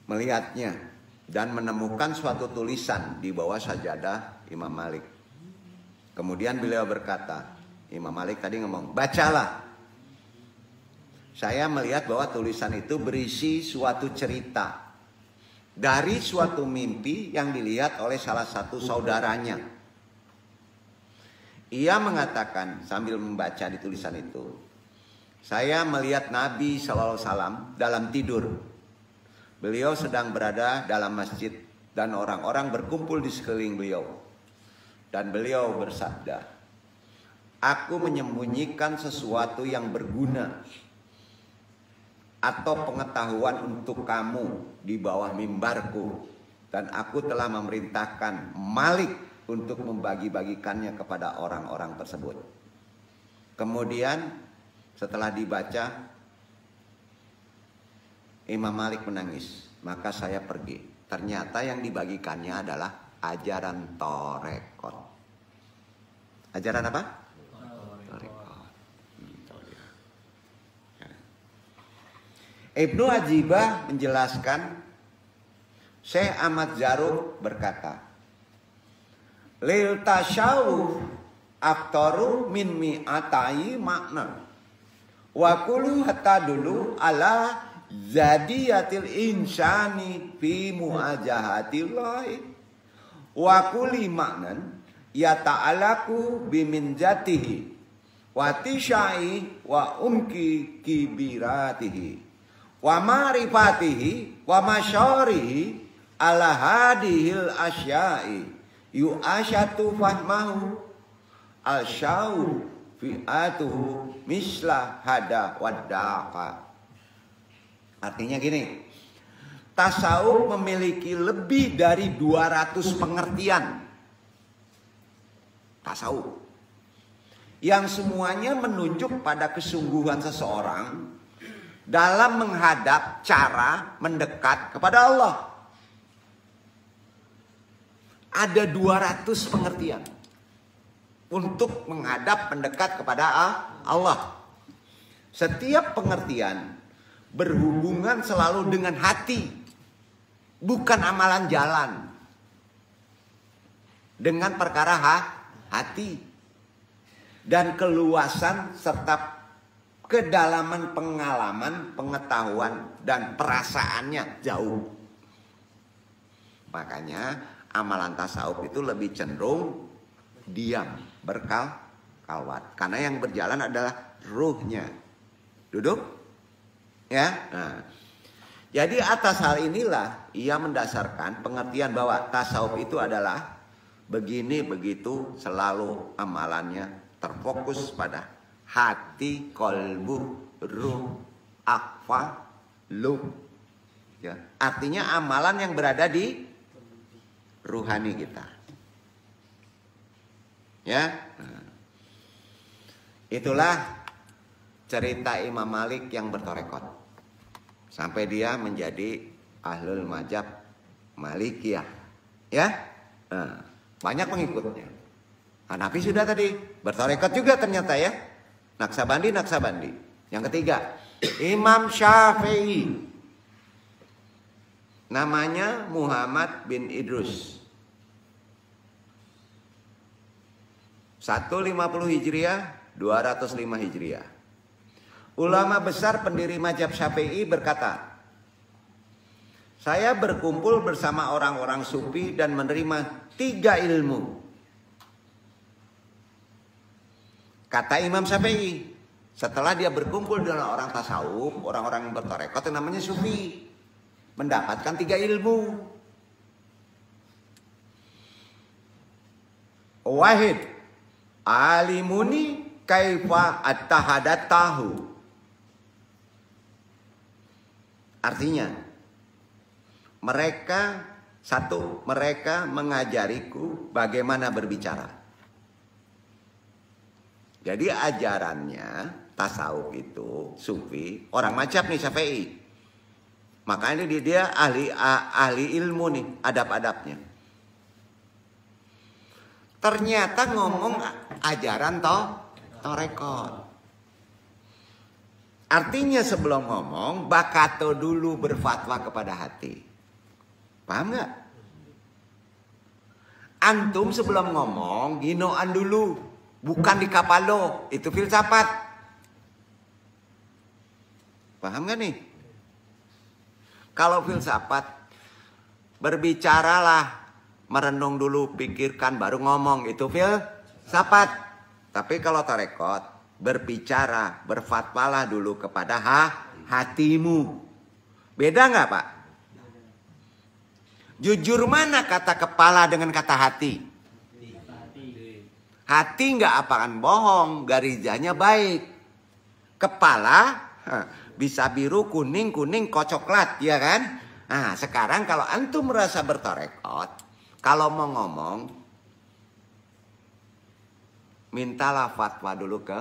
melihatnya dan menemukan suatu tulisan di bawah sajadah Imam Malik. Kemudian beliau berkata, Imam Malik tadi ngomong, bacalah. Saya melihat bahwa tulisan itu berisi suatu cerita dari suatu mimpi yang dilihat oleh salah satu saudaranya. Ia mengatakan sambil membaca di tulisan itu, saya melihat Nabi SAW dalam tidur. Beliau sedang berada dalam masjid dan orang-orang berkumpul di sekeliling beliau. Dan beliau bersabda, aku menyembunyikan sesuatu yang berguna atau pengetahuan untuk kamu di bawah mimbarku. Dan aku telah memerintahkan Malik untuk membagi-bagikannya kepada orang-orang tersebut. Kemudian setelah dibaca, Imam Malik menangis. Maka saya pergi. Ternyata yang dibagikannya adalah ajaran Torekot. Ajaran apa? Torekot. Ibnu Ajibah menjelaskan, Syekh Ahmad Zarruq berkata, lil tasyawuf aftaru min mi'atai makna. Wa kullu hatta dulu ala zadiyatil insani fi muajahatillahi wa kulli maknan yata'alaku biminjatihi wa tishai wa umki kibiratihi wa marifatihi wa masyarihi ala hadihil asyai yu'asyatu fahmahu al-syawu fi'atuhu mislah hada waddaka. Artinya gini, tasawuf memiliki lebih dari 200 pengertian. Tasawuf yang semuanya menunjuk pada kesungguhan seseorang dalam menghadap, cara mendekat kepada Allah. Ada 200 pengertian untuk menghadap, mendekat kepada Allah. Setiap pengertian berhubungan selalu dengan hati, bukan amalan jalan. Dengan perkara hati dan keluasan serta kedalaman pengalaman, pengetahuan dan perasaannya jauh. Makanya amalan tasawuf itu lebih cenderung diam, berkalwat. Karena yang berjalan adalah ruhnya. Duduk. Ya, nah, jadi atas hal inilah ia mendasarkan pengertian bahwa tasawuf itu adalah begini begitu selalu amalannya terfokus pada hati, kolbu, ruh, akfa, lub. Ya, artinya amalan yang berada di ruhani kita. Ya, nah. Itulah cerita Imam Malik yang bertorekot. Sampai dia menjadi ahlul mazhab Malikiyah. Ya, banyak pengikutnya. Hanafi sudah tadi, bertorekot juga ternyata ya. Naksabandi. Yang ketiga, Imam Syafi'i. Namanya Muhammad bin Idrus. 150 Hijriah, 205 Hijriah. Ulama besar pendiri mazhab Syafi'i berkata, saya berkumpul bersama orang-orang sufi dan menerima 3 ilmu. Kata Imam Syafi'i, setelah dia berkumpul dengan orang tasawuf, orang-orang yang bertarekat yang namanya sufi, mendapatkan 3 ilmu. Wahid, alimuni kaifa at-tahadatahu. Artinya, mereka mengajariku bagaimana berbicara. Jadi ajarannya tasawuf itu sufi, orang mazhab nih Syafi'i. Makanya dia ahli ilmu nih, adab-adabnya. Ternyata ngomong ajaran torekot. Artinya sebelum ngomong, bakato dulu berfatwa kepada hati. Paham nggak? Antum sebelum ngomong, ginoan dulu. Bukan di kapalo, itu filsafat. Paham nggak nih? Kalau filsafat, berbicaralah, merenung dulu, pikirkan, baru ngomong. Itu filsafat. Tapi kalau tarekot, berbicara, berfatwalah dulu kepada hatimu. Beda nggak Pak? Jujur mana kata kepala dengan kata hati? Hati nggak akan bohong, garisnya baik. Kepala bisa biru, kuning, kok coklat, ya kan? Nah sekarang kalau antum merasa bertarekot, kalau mau ngomong, mintalah fatwa dulu ke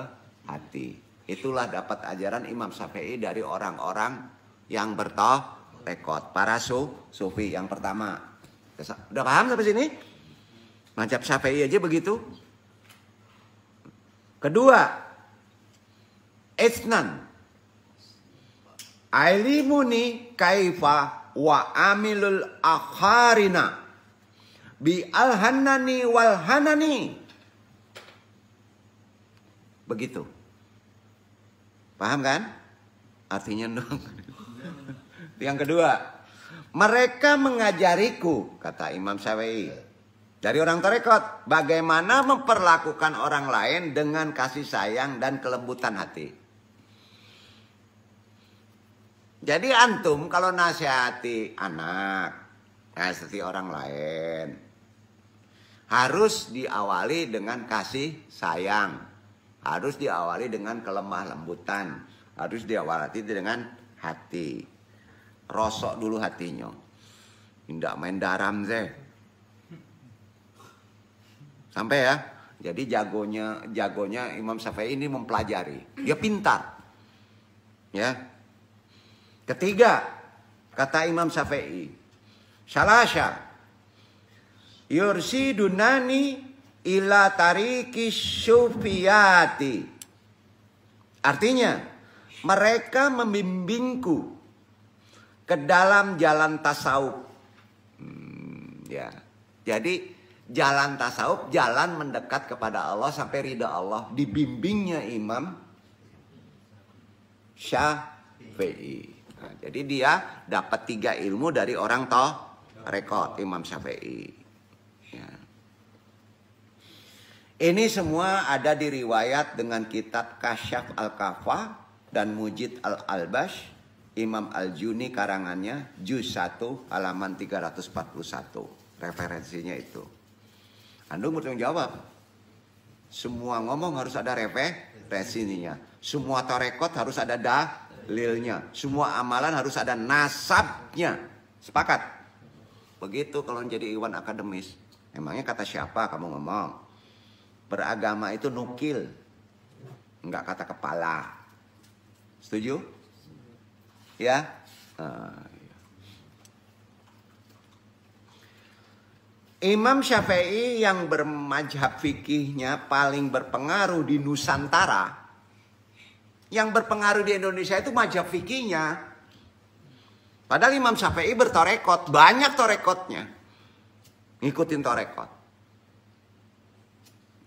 hati. Itulah dapat ajaran Imam Syafi'i dari orang-orang yang bertarekot, para sufi yang pertama. Udah paham sampai sini? Mazhab Syafi'i aja begitu. Kedua, isnan ailimuni kaifa wa amilul akharina bi alhanani wal hanani. Begitu. Paham kan? Artinya dong. Yang kedua, mereka mengajariku, kata Imam Syafi'i, dari orang tarekat, bagaimana memperlakukan orang lain dengan kasih sayang dan kelembutan hati. Jadi antum kalau nasihati anak, nasihati orang lain, harus diawali dengan kasih sayang, harus diawali dengan kelemah lembutan, harus diawali dengan hati. Rosok dulu hatinya, tidak main daram sih. Sampai ya. Jadi jagonya Imam Syafi'i ini mempelajari. Dia pintar. Ya. Ketiga, kata Imam Syafi'i, salasya yursidunani ila tariki syufiyati. Artinya, mereka membimbingku ke dalam jalan tasawuf. Ya. Jadi jalan tasawuf, jalan mendekat kepada Allah sampai ridha Allah, dibimbingnya Imam Syafi'i. Nah, jadi dia dapat 3 ilmu dari orang tarekat Imam Syafi'i. Ya. Ini semua ada di riwayat dengan kitab Kasyaf Al-Kafa dan Mujid Al-Albash, Imam Al-Juni karangannya, juz 1 halaman 341. Referensinya itu. Anda bertanggung jawab. Semua ngomong harus ada referensinya. Semua tarekot harus ada dalilnya. Semua amalan harus ada nasabnya. Sepakat? Begitu kalau jadi Iwan akademis. Emangnya kata siapa kamu ngomong? Beragama itu nukil. enggak kata kepala. Setuju? Ya? Imam Syafi'i yang bermadzhab fikihnya paling berpengaruh di Nusantara, yang berpengaruh di Indonesia itu mazhab fikihnya. Padahal Imam Syafi'i bertorekot, banyak torekotnya, ngikutin torekot.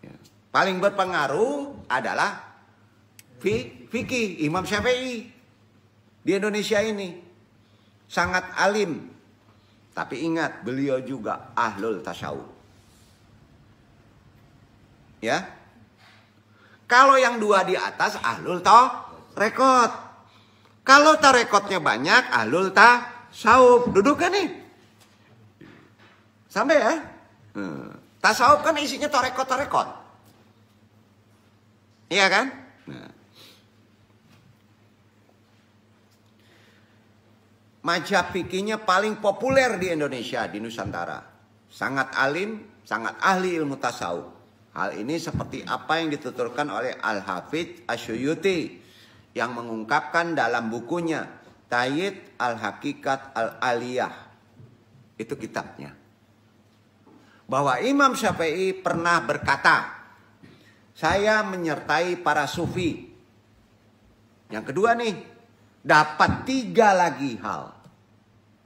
Ya. Paling berpengaruh adalah fikih Imam Syafi'i di Indonesia ini, sangat alim. Tapi ingat, beliau juga ahlul tasawuf. Ya. Kalau yang dua di atas ahlul tarekot. Kalau tarekotnya banyak ahlul tasawuf. Duduk kan nih? Sampai ya? Tasawuf kan isinya tarekot-tarekot. Iya kan? Nah. Mazhab fikihnya paling populer di Indonesia, di Nusantara. Sangat alim, sangat ahli ilmu tasawuf. Hal ini seperti apa yang dituturkan oleh Al-Hafidz Asy-Syuyuti yang mengungkapkan dalam bukunya Tayyid Al-Haqiqat Al-Aliyah. Itu kitabnya. Bahwa Imam Syafi'i pernah berkata, saya menyertai para sufi. Yang kedua nih, dapat 3 lagi hal.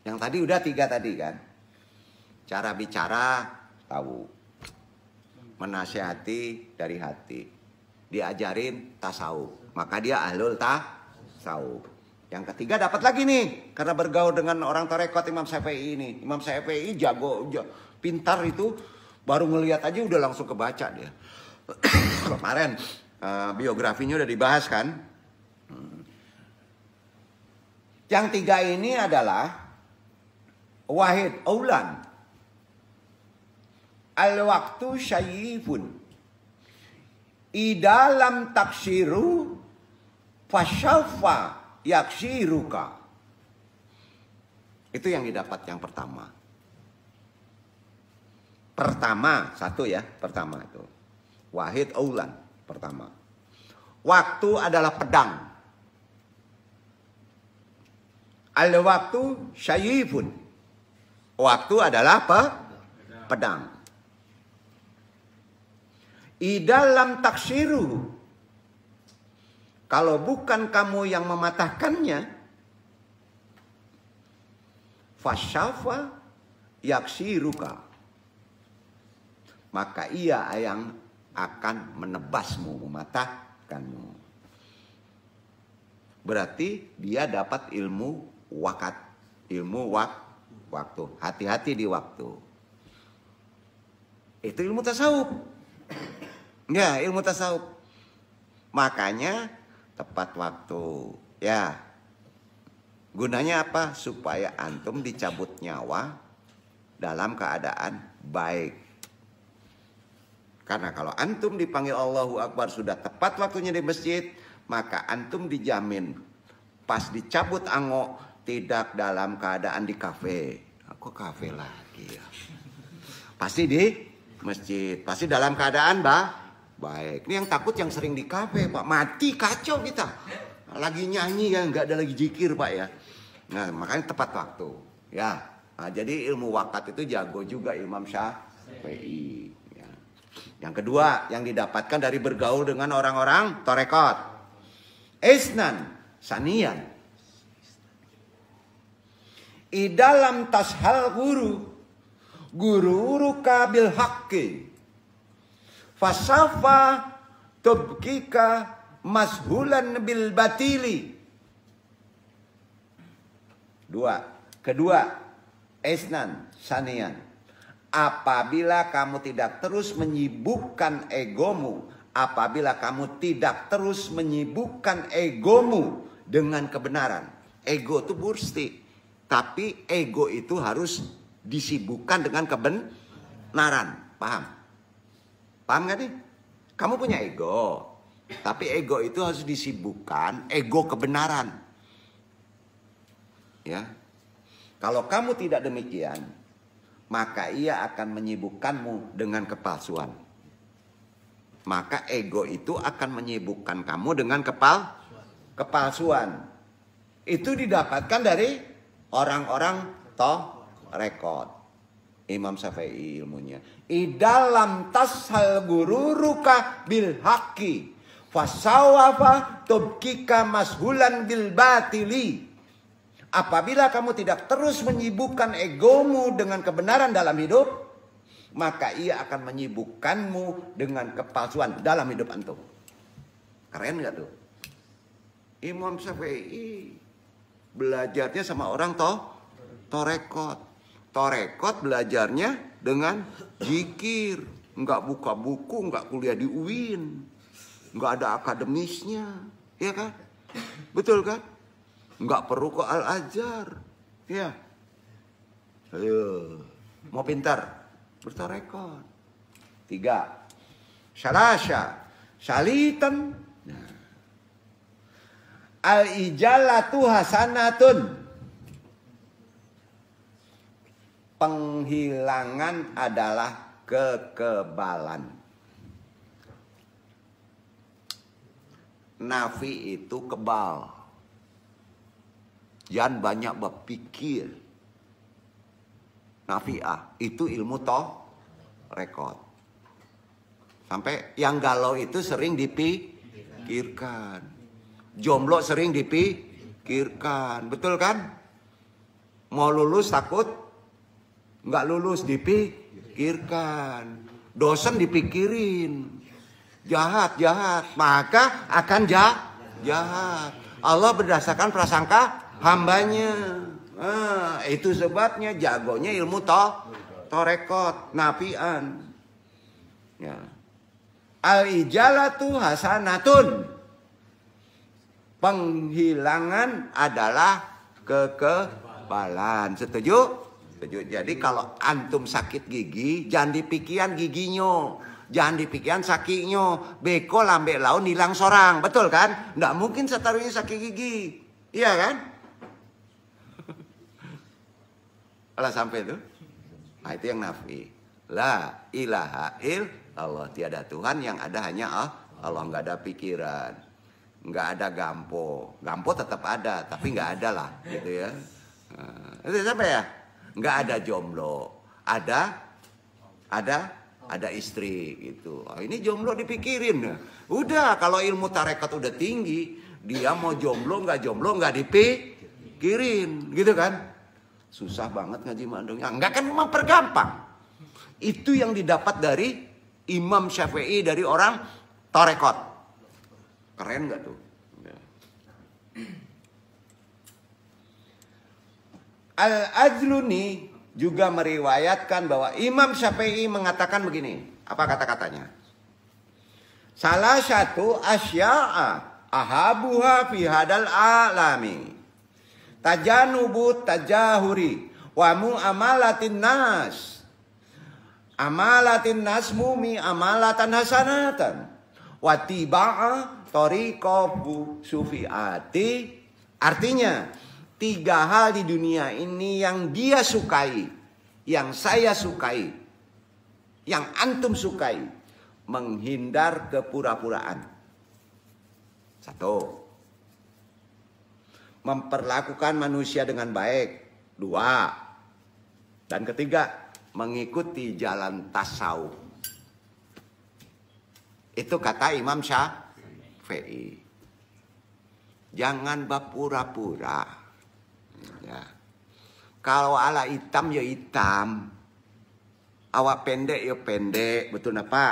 Yang tadi udah 3 tadi kan. Cara bicara tahu. Menasihati dari hati. Diajarin tasawuf. Maka dia ahlul tasawuf. Yang ketiga dapat lagi nih. Karena bergaul dengan orang tarekot Imam Syafi'i ini. Imam Syafi'i jago, pintar itu. Baru ngelihat aja udah langsung kebaca dia. Kemarin biografinya udah dibahas kan. Yang 3 ini adalah wahid aulan, al-waktu syayifun, idalam taksiru fasyafa yaksiruka. Itu yang didapat yang pertama. Pertama, satu ya, pertama itu. Wahid aulan, pertama. Waktu adalah pedang. Al-waktu syayifun. Waktu adalah apa? Pedang. Idalam taksiru. Kalau bukan kamu yang mematahkannya, fasyafa yaksiruka. Maka ia yang akan menebasmu, mematahkanmu. Berarti dia dapat ilmu wakat, ilmu waktu. Hati-hati di waktu. Itu ilmu tasawuf. Ya, ilmu tasawuf. Makanya tepat waktu. Ya. Gunanya apa? Supaya antum dicabut nyawa dalam keadaan baik. Karena kalau antum dipanggil Allahu Akbar sudah tepat waktunya di masjid, maka antum dijamin pas dicabut angok tidak dalam keadaan di kafe. Aku kafe lagi ya. Pasti di masjid. Pasti dalam keadaan baik. Ini yang takut yang sering di kafe, Pak. Mati kacau kita. Lagi nyanyi kan, nggak ada lagi zikir, Pak ya. Nah, makanya tepat waktu. Ya. Nah, jadi ilmu wakat itu jago juga Imam Syafi'i. Ya. Yang kedua yang didapatkan dari bergaul dengan orang-orang tarekot. Isnan sanian. Idalam tashal guru kabil haqqi fasafa tubkika mashulan bil batili. Kedua, isnan sanian. Apabila kamu tidak terus menyibukkan egomu, apabila kamu tidak terus menyibukkan egomu dengan kebenaran. Ego itu bursti. Tapi ego itu harus disibukkan dengan kebenaran. Paham? Paham gak nih? Kamu punya ego. Tapi ego itu harus disibukkan. Ego kebenaran. Ya. Kalau kamu tidak demikian, maka ia akan menyibukkanmu dengan kepalsuan. maka ego itu akan menyibukkan kamu dengan kepalsuan. Itu didapatkan dari orang-orang rekod. Imam Syafi'i ilmunya. Idalam tashal gururuka bil haqqi fasawafa tubkika mashulan bil batili. Apabila kamu tidak terus menyibukkan egomu dengan kebenaran dalam hidup, maka ia akan menyibukkanmu dengan kepalsuan dalam hidup antum. Keren gak tuh? Imam Syafi'i belajarnya sama orang torekot. Torekot belajarnya dengan zikir. Nggak buka buku, nggak kuliah di UIN. Nggak ada akademisnya. Ya kan? Betul kan? Nggak perlu ke Al-Azhar. Ya. Ayo. Mau pintar? Bertorekot. 3. Salasya. Salitan. Al-ijalatu hasanatun. Penghilangan adalah kekebalan. Nafi itu kebal. Jangan banyak berpikir. Nafi'ah itu ilmu rekod. Sampai yang galau itu sering dipikirkan. Jomblo sering dipikirkan. Betul kan? Mau lulus takut nggak lulus dipikirkan. Dosen dipikirin. Jahat. Maka akan jahat. Allah berdasarkan prasangka hambanya. Itu sebabnya jagonya ilmu torekot. Nafian. Ya. Al-ijalatu hasanatun. Penghilangan adalah kekebalan. Setuju? Setuju. Jadi kalau antum sakit gigi, jangan dipikiran giginya. Jangan dipikiran sakitnya. Beko lambe laun hilang sorang. Betul kan? Nggak mungkin setaruhnya sakit gigi. Iya kan? Kalau sampai itu. Nah itu yang nafi. La ilaha illallah. Tiada Tuhan, yang ada hanya Allah. Nggak ada pikiran. Nggak ada gampo. Gampo tetap ada, tapi nggak ada lah, gitu ya. Itu siapa ya? Nggak ada jomblo. Ada istri, gitu. Ini jomblo dipikirin. Udah, kalau ilmu tarekat udah tinggi, dia mau jomblo nggak dipikirin, gitu kan? Susah banget ngaji mandungnya. Nggak kan mempergampang. Itu yang didapat dari Imam Syafi'i, dari orang tarekat. Keren gak tuh? Al-Ajluni juga meriwayatkan bahwa Imam Syafi'i mengatakan begini. Apa kata-katanya? Salah satu asya'a ahabuha fi hadal alami. Tajanubu tajahuri wa mu'amalatin nas. Amalatin nasmumi amalatan hasanatan. Watiba'a tariqabu sufiati. Artinya 3 hal di dunia ini yang dia sukai, yang saya sukai, yang antum sukai. Menghindar kepura-puraan. 1. Memperlakukan manusia dengan baik. 2. Dan 3, mengikuti jalan tasawuf. Itu kata Imam Syafi'i. Jangan berpura-pura. Ya. Kalau ala hitam ya hitam. Awak pendek ya pendek. Betul apa?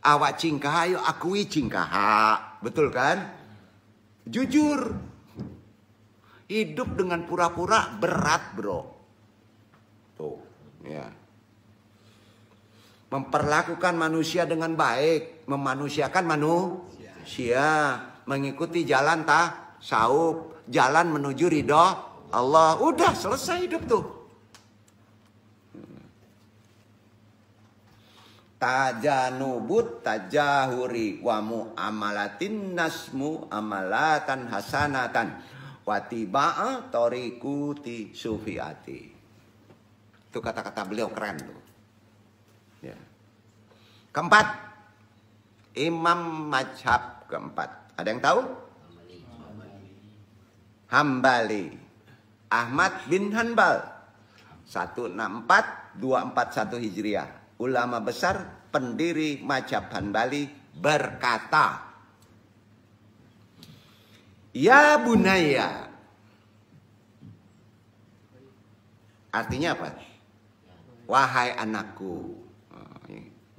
Awak cingkah ya akui cingkah. Betul kan? Jujur. Hidup dengan pura-pura berat, bro. Tuh, ya. Memperlakukan manusia dengan baik, memanusiakan manusia, mengikuti jalan tasawuf, jalan menuju ridho Allah. Udah selesai hidup tuh. Tajanubut tajahuri wa mu'amalatin nasmu amalatan hasanatan watiba'a tariquti sufiati. Itu kata-kata beliau keren tuh. Ya. Keempat, imam mazhab keempat. Ada yang tahu? Hambali. Ahmad bin Hanbal. 164, 241 Hijriah. Ulama besar, pendiri mazhab Hanbali berkata, ya bunaya. Artinya apa? Wahai anakku.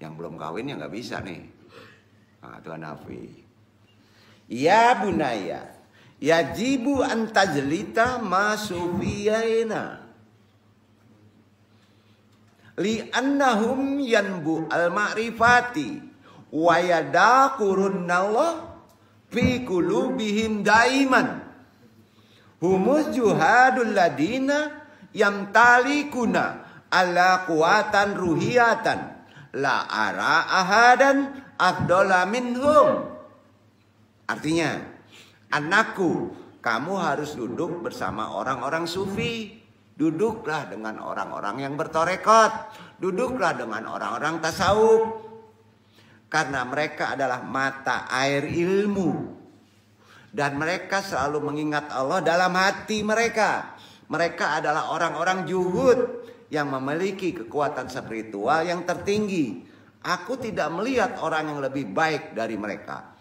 Yang belum kawin ya nggak bisa nih. Tuan Hafi. Ya bunaya. Yajibu antajlita masufiyaina. Li'annahum yanbu al-ma'rifati. Wa yadakurunallah fi qulubihim daiman. Humus juhadul ladina yamtalikuna ala kuatan ruhiyatan la ara ahadan afdola minhum. Artinya, anakku, kamu harus duduk bersama orang-orang sufi. Duduklah dengan orang-orang yang bertorekot. Duduklah dengan orang-orang tasawuf. Karena mereka adalah mata air ilmu. Dan mereka selalu mengingat Allah dalam hati mereka. Mereka adalah orang-orang zuhud yang memiliki kekuatan spiritual yang tertinggi. Aku tidak melihat orang yang lebih baik dari mereka.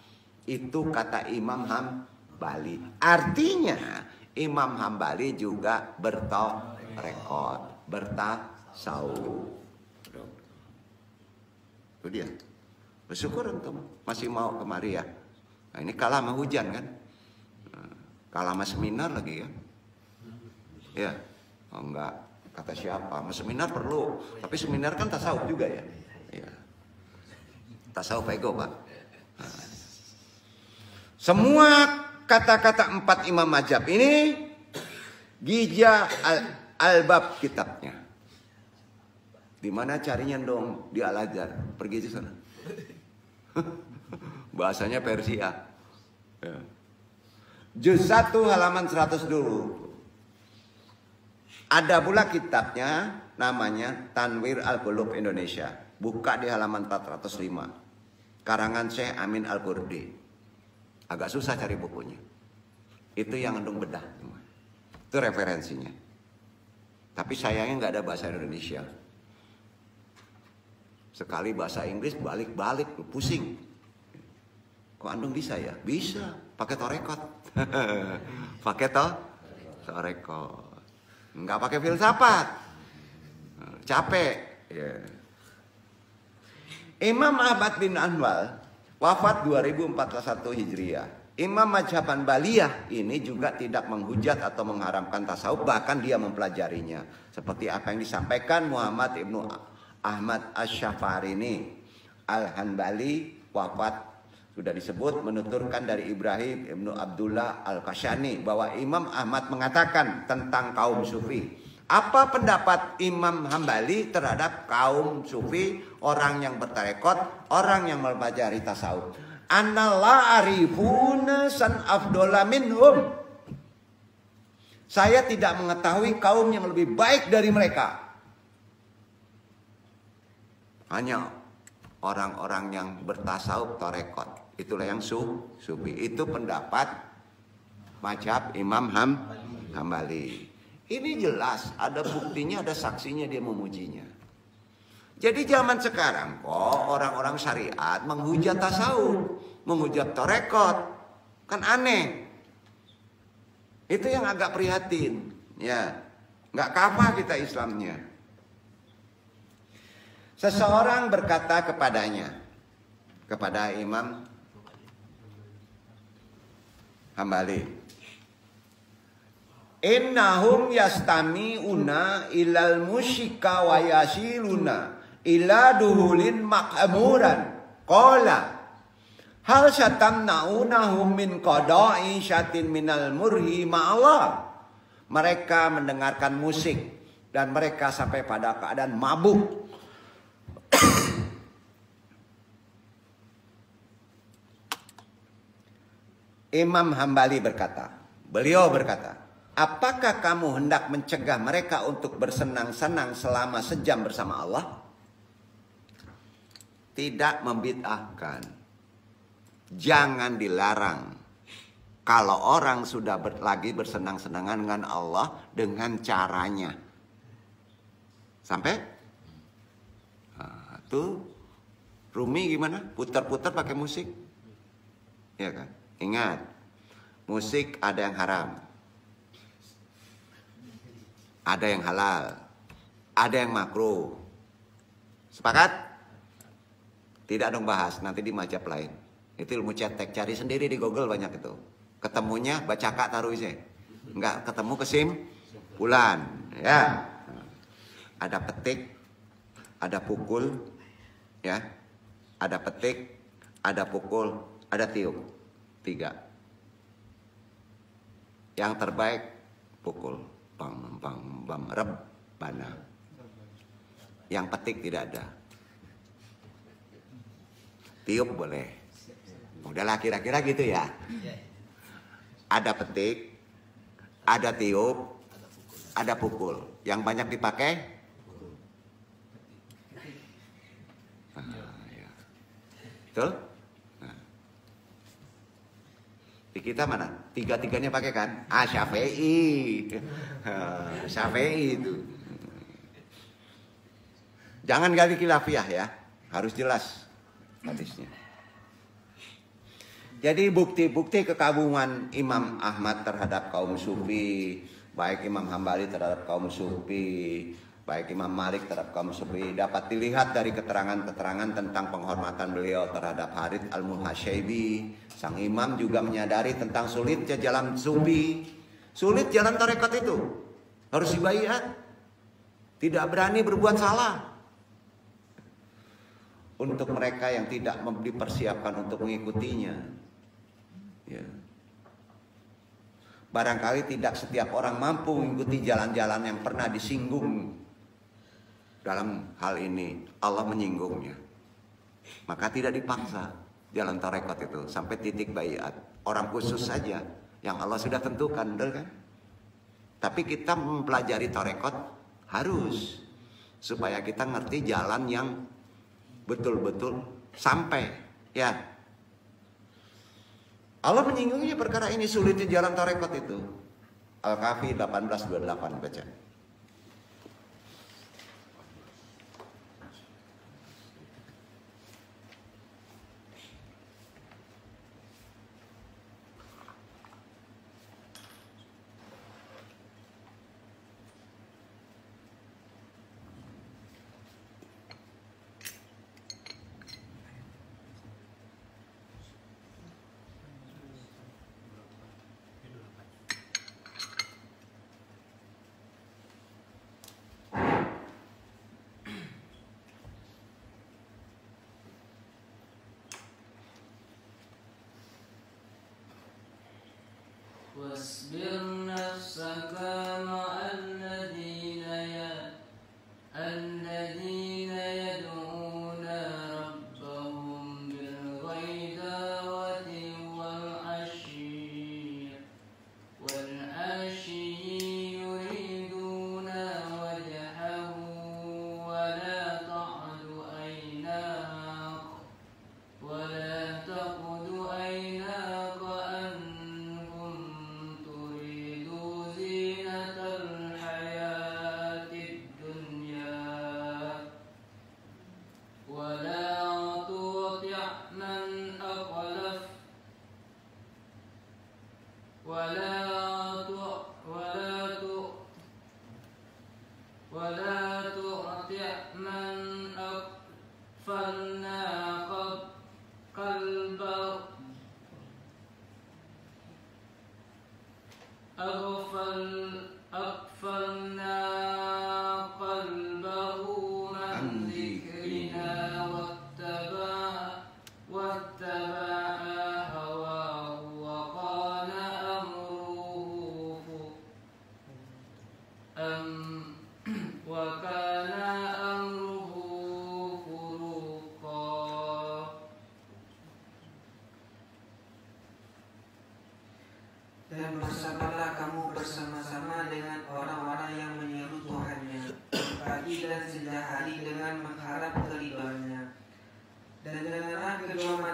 Itu kata Imam Hambali. Artinya Imam Hambali juga bertorekot, bertasawuf. Itu dia. Bersyukur antum masih mau kemari ya. Nah, ini kalah sama hujan kan? Kalah sama seminar lagi ya. Ya, oh, enggak. Kata siapa? Mas seminar perlu. Tapi seminar kan tasawuf juga ya. Ya. Tasawuf ego Pak. Nah. Semua kata-kata 4 imam mazhab ini Gija al-Bab kitabnya. Di mana carinya dong? Di Al-Azhar. Pergi ke sana. Bahasanya Persia. Ya. Juz 1 halaman 100 dulu. Ada pula kitabnya namanya Tanwir Al-Qulub Indonesia. Buka di halaman 405. Karangan Syekh Amin Al-Qurdi. Agak susah cari bukunya. Itu yang andung bedah. Itu referensinya. Tapi sayangnya nggak ada bahasa Indonesia. Sekali bahasa Inggris balik-balik pusing. Kok andung bisa ya? Bisa. Pakai torekot. Pakai torekot. Enggak pakai filsafat. Capek. Yeah. Imam Ahmad bin Hanbal wafat 2041 Hijriah. Imam mazhab Hanbaliyah ini juga tidak menghujat atau mengharamkan tasawuf, bahkan dia mempelajarinya. Seperti apa yang disampaikan Muhammad ibnu Ahmad Asy-Syafarini Al-Hanbali wafat sudah disebut menuturkan dari Ibrahim ibnu Abdullah Al-Kashani bahwa Imam Ahmad mengatakan tentang kaum sufi. Apa pendapat Imam Hambali terhadap kaum sufi, orang yang bertarekot, orang yang mempelajari tasawuf? Anna la arifuna san afdola minhum. Saya tidak mengetahui kaum yang lebih baik dari mereka. Hanya orang-orang yang bertasawuf tarekot. Itulah yang sufi. Itu pendapat mazhab Imam Hambali. Ini jelas ada buktinya, ada saksinya, dia memujinya. Jadi zaman sekarang kok orang-orang syariat menghujat tasawuf, menghujat tarekot. Kan aneh. Itu yang agak prihatin. Ya, nggak kafah kita Islamnya. Seseorang berkata kepada Imam Hambali, innahum yastami'una ilal musyika wa yasiluna ila duhulin mak'amuran. Qala hal syatamna'unahum min qada'i syatin minal murhi ma'allah. Mereka mendengarkan musik dan mereka sampai pada keadaan mabuk. Imam Hambali beliau berkata, apakah kamu hendak mencegah mereka untuk bersenang-senang selama sejam bersama Allah? tidak membid'ahkan. Jangan dilarang. Kalau orang sudah lagi bersenang-senangan dengan Allah dengan caranya. Sampai? Nah, tuh Rumi gimana? Putar-putar pakai musik. Ya kan? Ingat, musik ada yang haram. Ada yang halal. Ada yang makruh. Sepakat? Tidak dong bahas, nanti di majap lain. Itu ilmu cetek, cari sendiri di Google banyak itu. Ketemunya baca kak taruh isi. Enggak ketemu kesimpulan. Ya. Ada petik, ada pukul, ya. Ada petik, ada pukul, ada tiup. 3. Yang terbaik pukul. Bam, bam, bam, rebana. Yang petik tidak ada. Tiup boleh. Udahlah kira-kira gitu ya. Ada petik, ada tiup, ada pukul. Yang banyak dipakai? Ya. Betul? Nah. Di kita mana? Tiga-tiganya pakai kan? Syafi'i. Syafi'i itu. Jangan gali khilafiyah ya. Harus jelas hadisnya. Jadi bukti-bukti kekaguman Imam Ahmad terhadap kaum Sufi, baik Imam Hambali terhadap kaum Sufi, baik Imam Malik terhadap kaum Sufi, dapat dilihat dari keterangan-keterangan tentang penghormatan beliau terhadap Harith al-Muhasyibi. Sang imam juga menyadari tentang sulitnya jalan Sufi, sulit jalan tarekat itu, harus dibaiat, tidak berani berbuat salah. Untuk mereka yang tidak dipersiapkan untuk mengikutinya, ya. Barangkali tidak setiap orang mampu mengikuti jalan-jalan yang pernah disinggung dalam hal ini. Allah menyinggungnya, maka tidak dipaksa jalan tarekat itu sampai titik baiat. Orang khusus saja yang Allah sudah tentukan, betul kan? Tapi kita mempelajari tarekat harus supaya kita ngerti jalan yang betul-betul sampai, ya. Allah menyinggungnya perkara ini, sulitnya jalan tarekat itu. Al-Kahfi 18:28 baca. واصبر نفسك مع الذين يدعون ربهم بالغداوة والعشي يريدون وجهه ولا تعد عيناك عنهم تريد زينة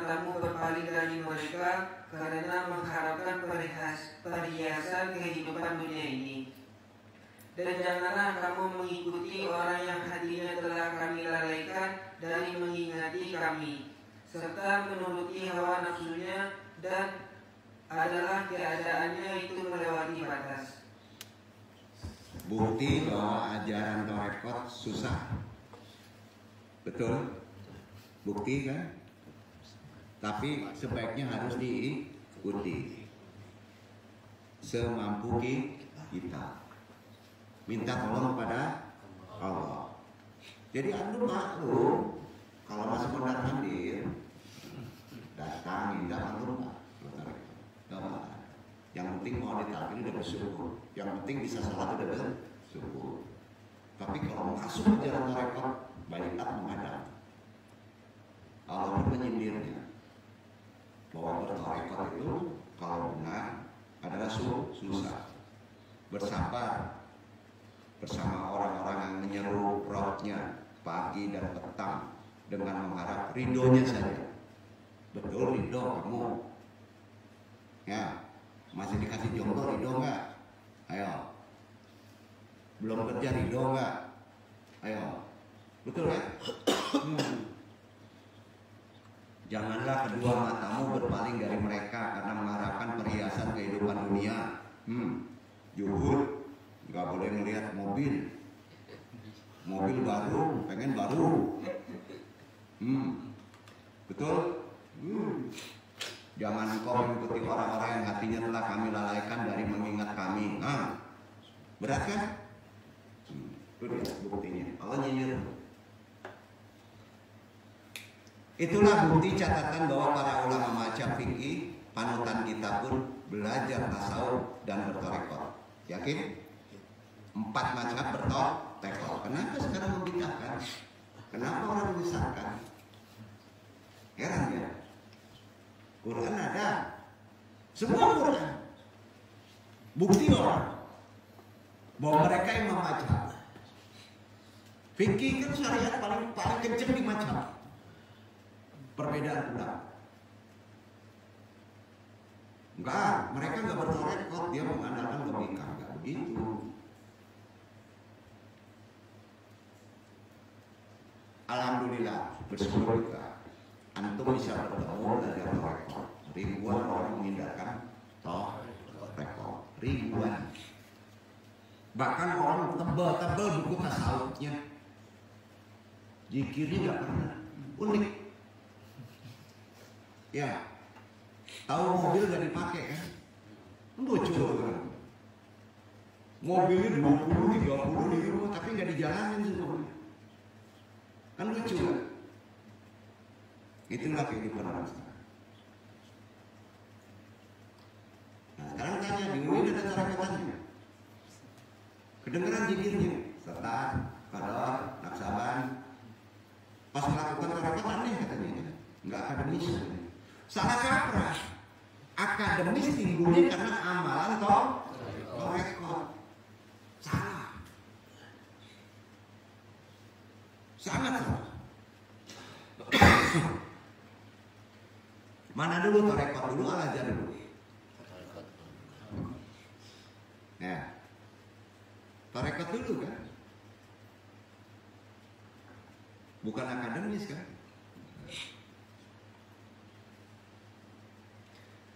matamu berpaling dari mereka karena mengharapkan perhiasan kehidupan dunia ini. Dan janganlah kamu mengikuti orang yang hatinya telah kami lalaikan dari mengingati kami, serta menuruti hawa nafsunya, dan adalah keadaannya itu melewati batas. Bukti bahwa ajaran tarekat susah. Betul? Bukti kan? Tapi sebaiknya harus diikuti semampu kita. Minta tolong pada Allah. Jadi antum maklum kalau masuk mondar mandir datang minta antum enggak. Yang penting mau ditakdir udah bersyukur. Yang penting bisa salat udah bersyukur. Tapi kalau masuk ke jalan tarekat baiat menghadap. Allah menyindirnya bahwa bertarekat itu kalau benar adalah susah. Bersabar bersama orang-orang yang menyeru rohnya pagi dan petang dengan mengharap ridhonya saja. Betul ridho kamu? Ya, masih dikasih jomblo ridho nggak? Ayo. Belum kerja ridho nggak? Ayo. Betul ya? Janganlah kedua matamu berpaling dari mereka karena mengharapkan perhiasan kehidupan dunia. Juhud. Nggak boleh melihat mobil baru, pengen baru. Betul? Jangan engkau mengikuti orang-orang yang hatinya telah kami lalaikan dari mengingat kami. Nah, berat kan? Itu dia buktinya. Allah nyinyir. Itulah bukti catatan bahwa para ulama mazhab fikih panutan kita pun belajar tasawuf dan bertarekat. Yakin? 4 mazhab bertarekat. Kenapa sekarang membidahkan? Kenapa orang menyesatkan? Heran ya. Quran ada, semua Quran. Bukti orang bahwa mereka imam mazhab. Fikih kan syariat paling kenceng di mazhab. Perbedaan pula. Enggak, mereka enggak bertarekat, dia mengandalkan logika, enggak begitu. Alhamdulillah, bersyukur kita. Antum bisa bertemu belajar tarekat. Ribuan orang mengindahkan tarekat. Ribuan. Bahkan orang tebal-tebal buku tasawufnya. Zikirnya nggak pernah. Unik. Ya. Tahu mobil nggak dipakai kan? Lucu kan? Mobilnya 20, 30 di rumah tapi nggak dijalanin semuanya. Kan lucu kan? Itulah kehidupan orang sekarang. Nah sekarang tanya, di UI ada tareketannya. Kedengeran zikirnya, setan, qadar, naksaban. Pas melakukan tarekat aneh katanya, nggak akademis. Salah kaprah. Akademis timbulnya karena amalan tarekat. Salah. Sangat salah. Mana dulu tarekat dulu, al-ajar dulu. Ya. Tarekat dulu kan? Bukan akademis kan?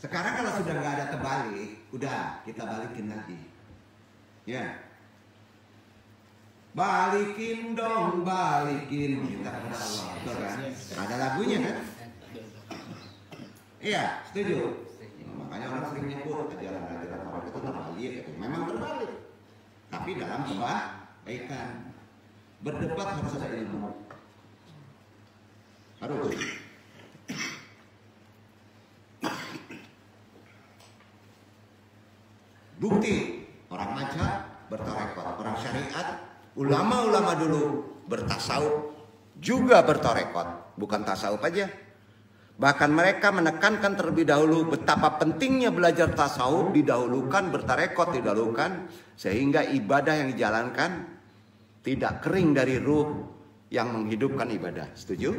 Sekarang kalau sudah nggak ada terbalik, udah kita balikin lagi. Ya. Balikin dong, balikin. Kita kepada Allah. Betul kan? Ada lagunya kan? Iya, setuju. Makanya orang sering nyebut ajaran-ajaran tarekat itu terbalik. Memang terbalik. Tapi dalam kebaikan. Berdebat harus ada ilmu. Harus. Bukti orang mazhab bertarekat, orang syariat, ulama-ulama dulu bertasawuf juga bertarekat, bukan tasawuf aja. Bahkan mereka menekankan terlebih dahulu betapa pentingnya belajar tasawuf didahulukan, bertarekat didahulukan, sehingga ibadah yang dijalankan tidak kering dari ruh yang menghidupkan ibadah. Setuju?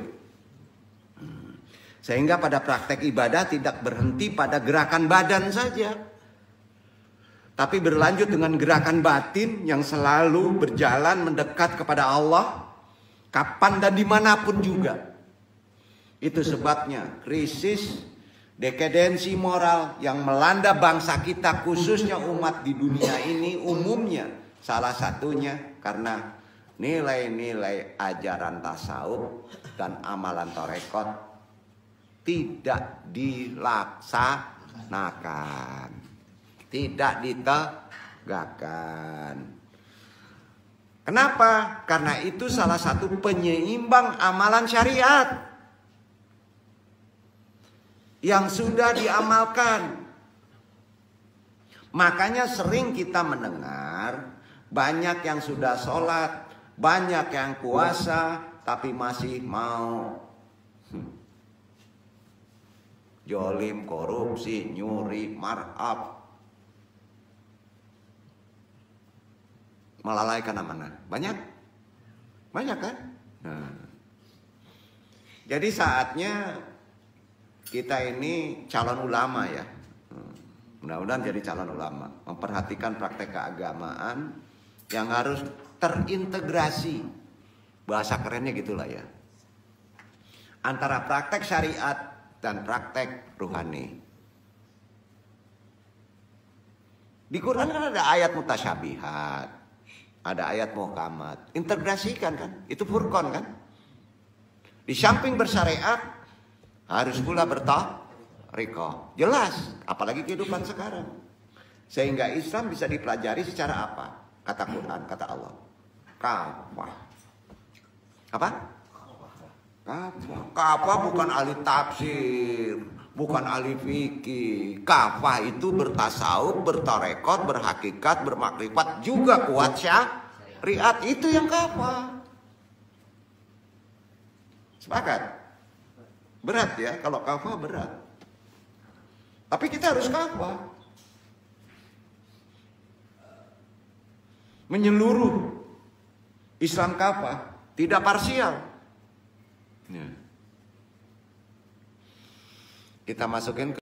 Sehingga pada praktek ibadah tidak berhenti pada gerakan badan saja, tapi berlanjut dengan gerakan batin yang selalu berjalan mendekat kepada Allah, kapan dan dimanapun juga. Itu sebabnya krisis dekadensi moral yang melanda bangsa kita, khususnya umat di dunia ini umumnya, salah satunya karena nilai-nilai ajaran tasawuf dan amalan tarekat tidak dilaksanakan, tidak ditegakkan. Kenapa? Karena itu salah satu penyeimbang amalan syariat yang sudah diamalkan. Makanya sering kita mendengar banyak yang sudah sholat, banyak yang puasa, tapi masih mau jolim, korupsi, nyuri, marab, melalaikan amanah. Banyak kan? Nah. Jadi saatnya kita ini calon ulama ya. Mudah-mudahan jadi calon ulama, memperhatikan praktek keagamaan yang harus terintegrasi. Bahasa kerennya gitulah ya. Antara praktek syariat dan praktek ruhani. Di Quran kan ada ayat mutasyabihat, ada ayat muhkamat. Integrasikan kan, itu furqan kan. Di samping bersyariat harus pula bertariqah. Jelas, apalagi kehidupan sekarang. Sehingga Islam bisa dipelajari secara apa? Kata Quran, kata Allah. Kafah. Apa? Kafah bukan ahli tafsir, bukan ahli fikih. Kafah itu bertasawuf, bertarekat, berhakikat, bermakrifat, juga kuat syariat. Itu yang kafah. Sepakat? Berat ya, kalau kafah berat. Tapi kita harus kafah. Menyeluruh. Islam kafah, tidak parsial. Kita masukin ke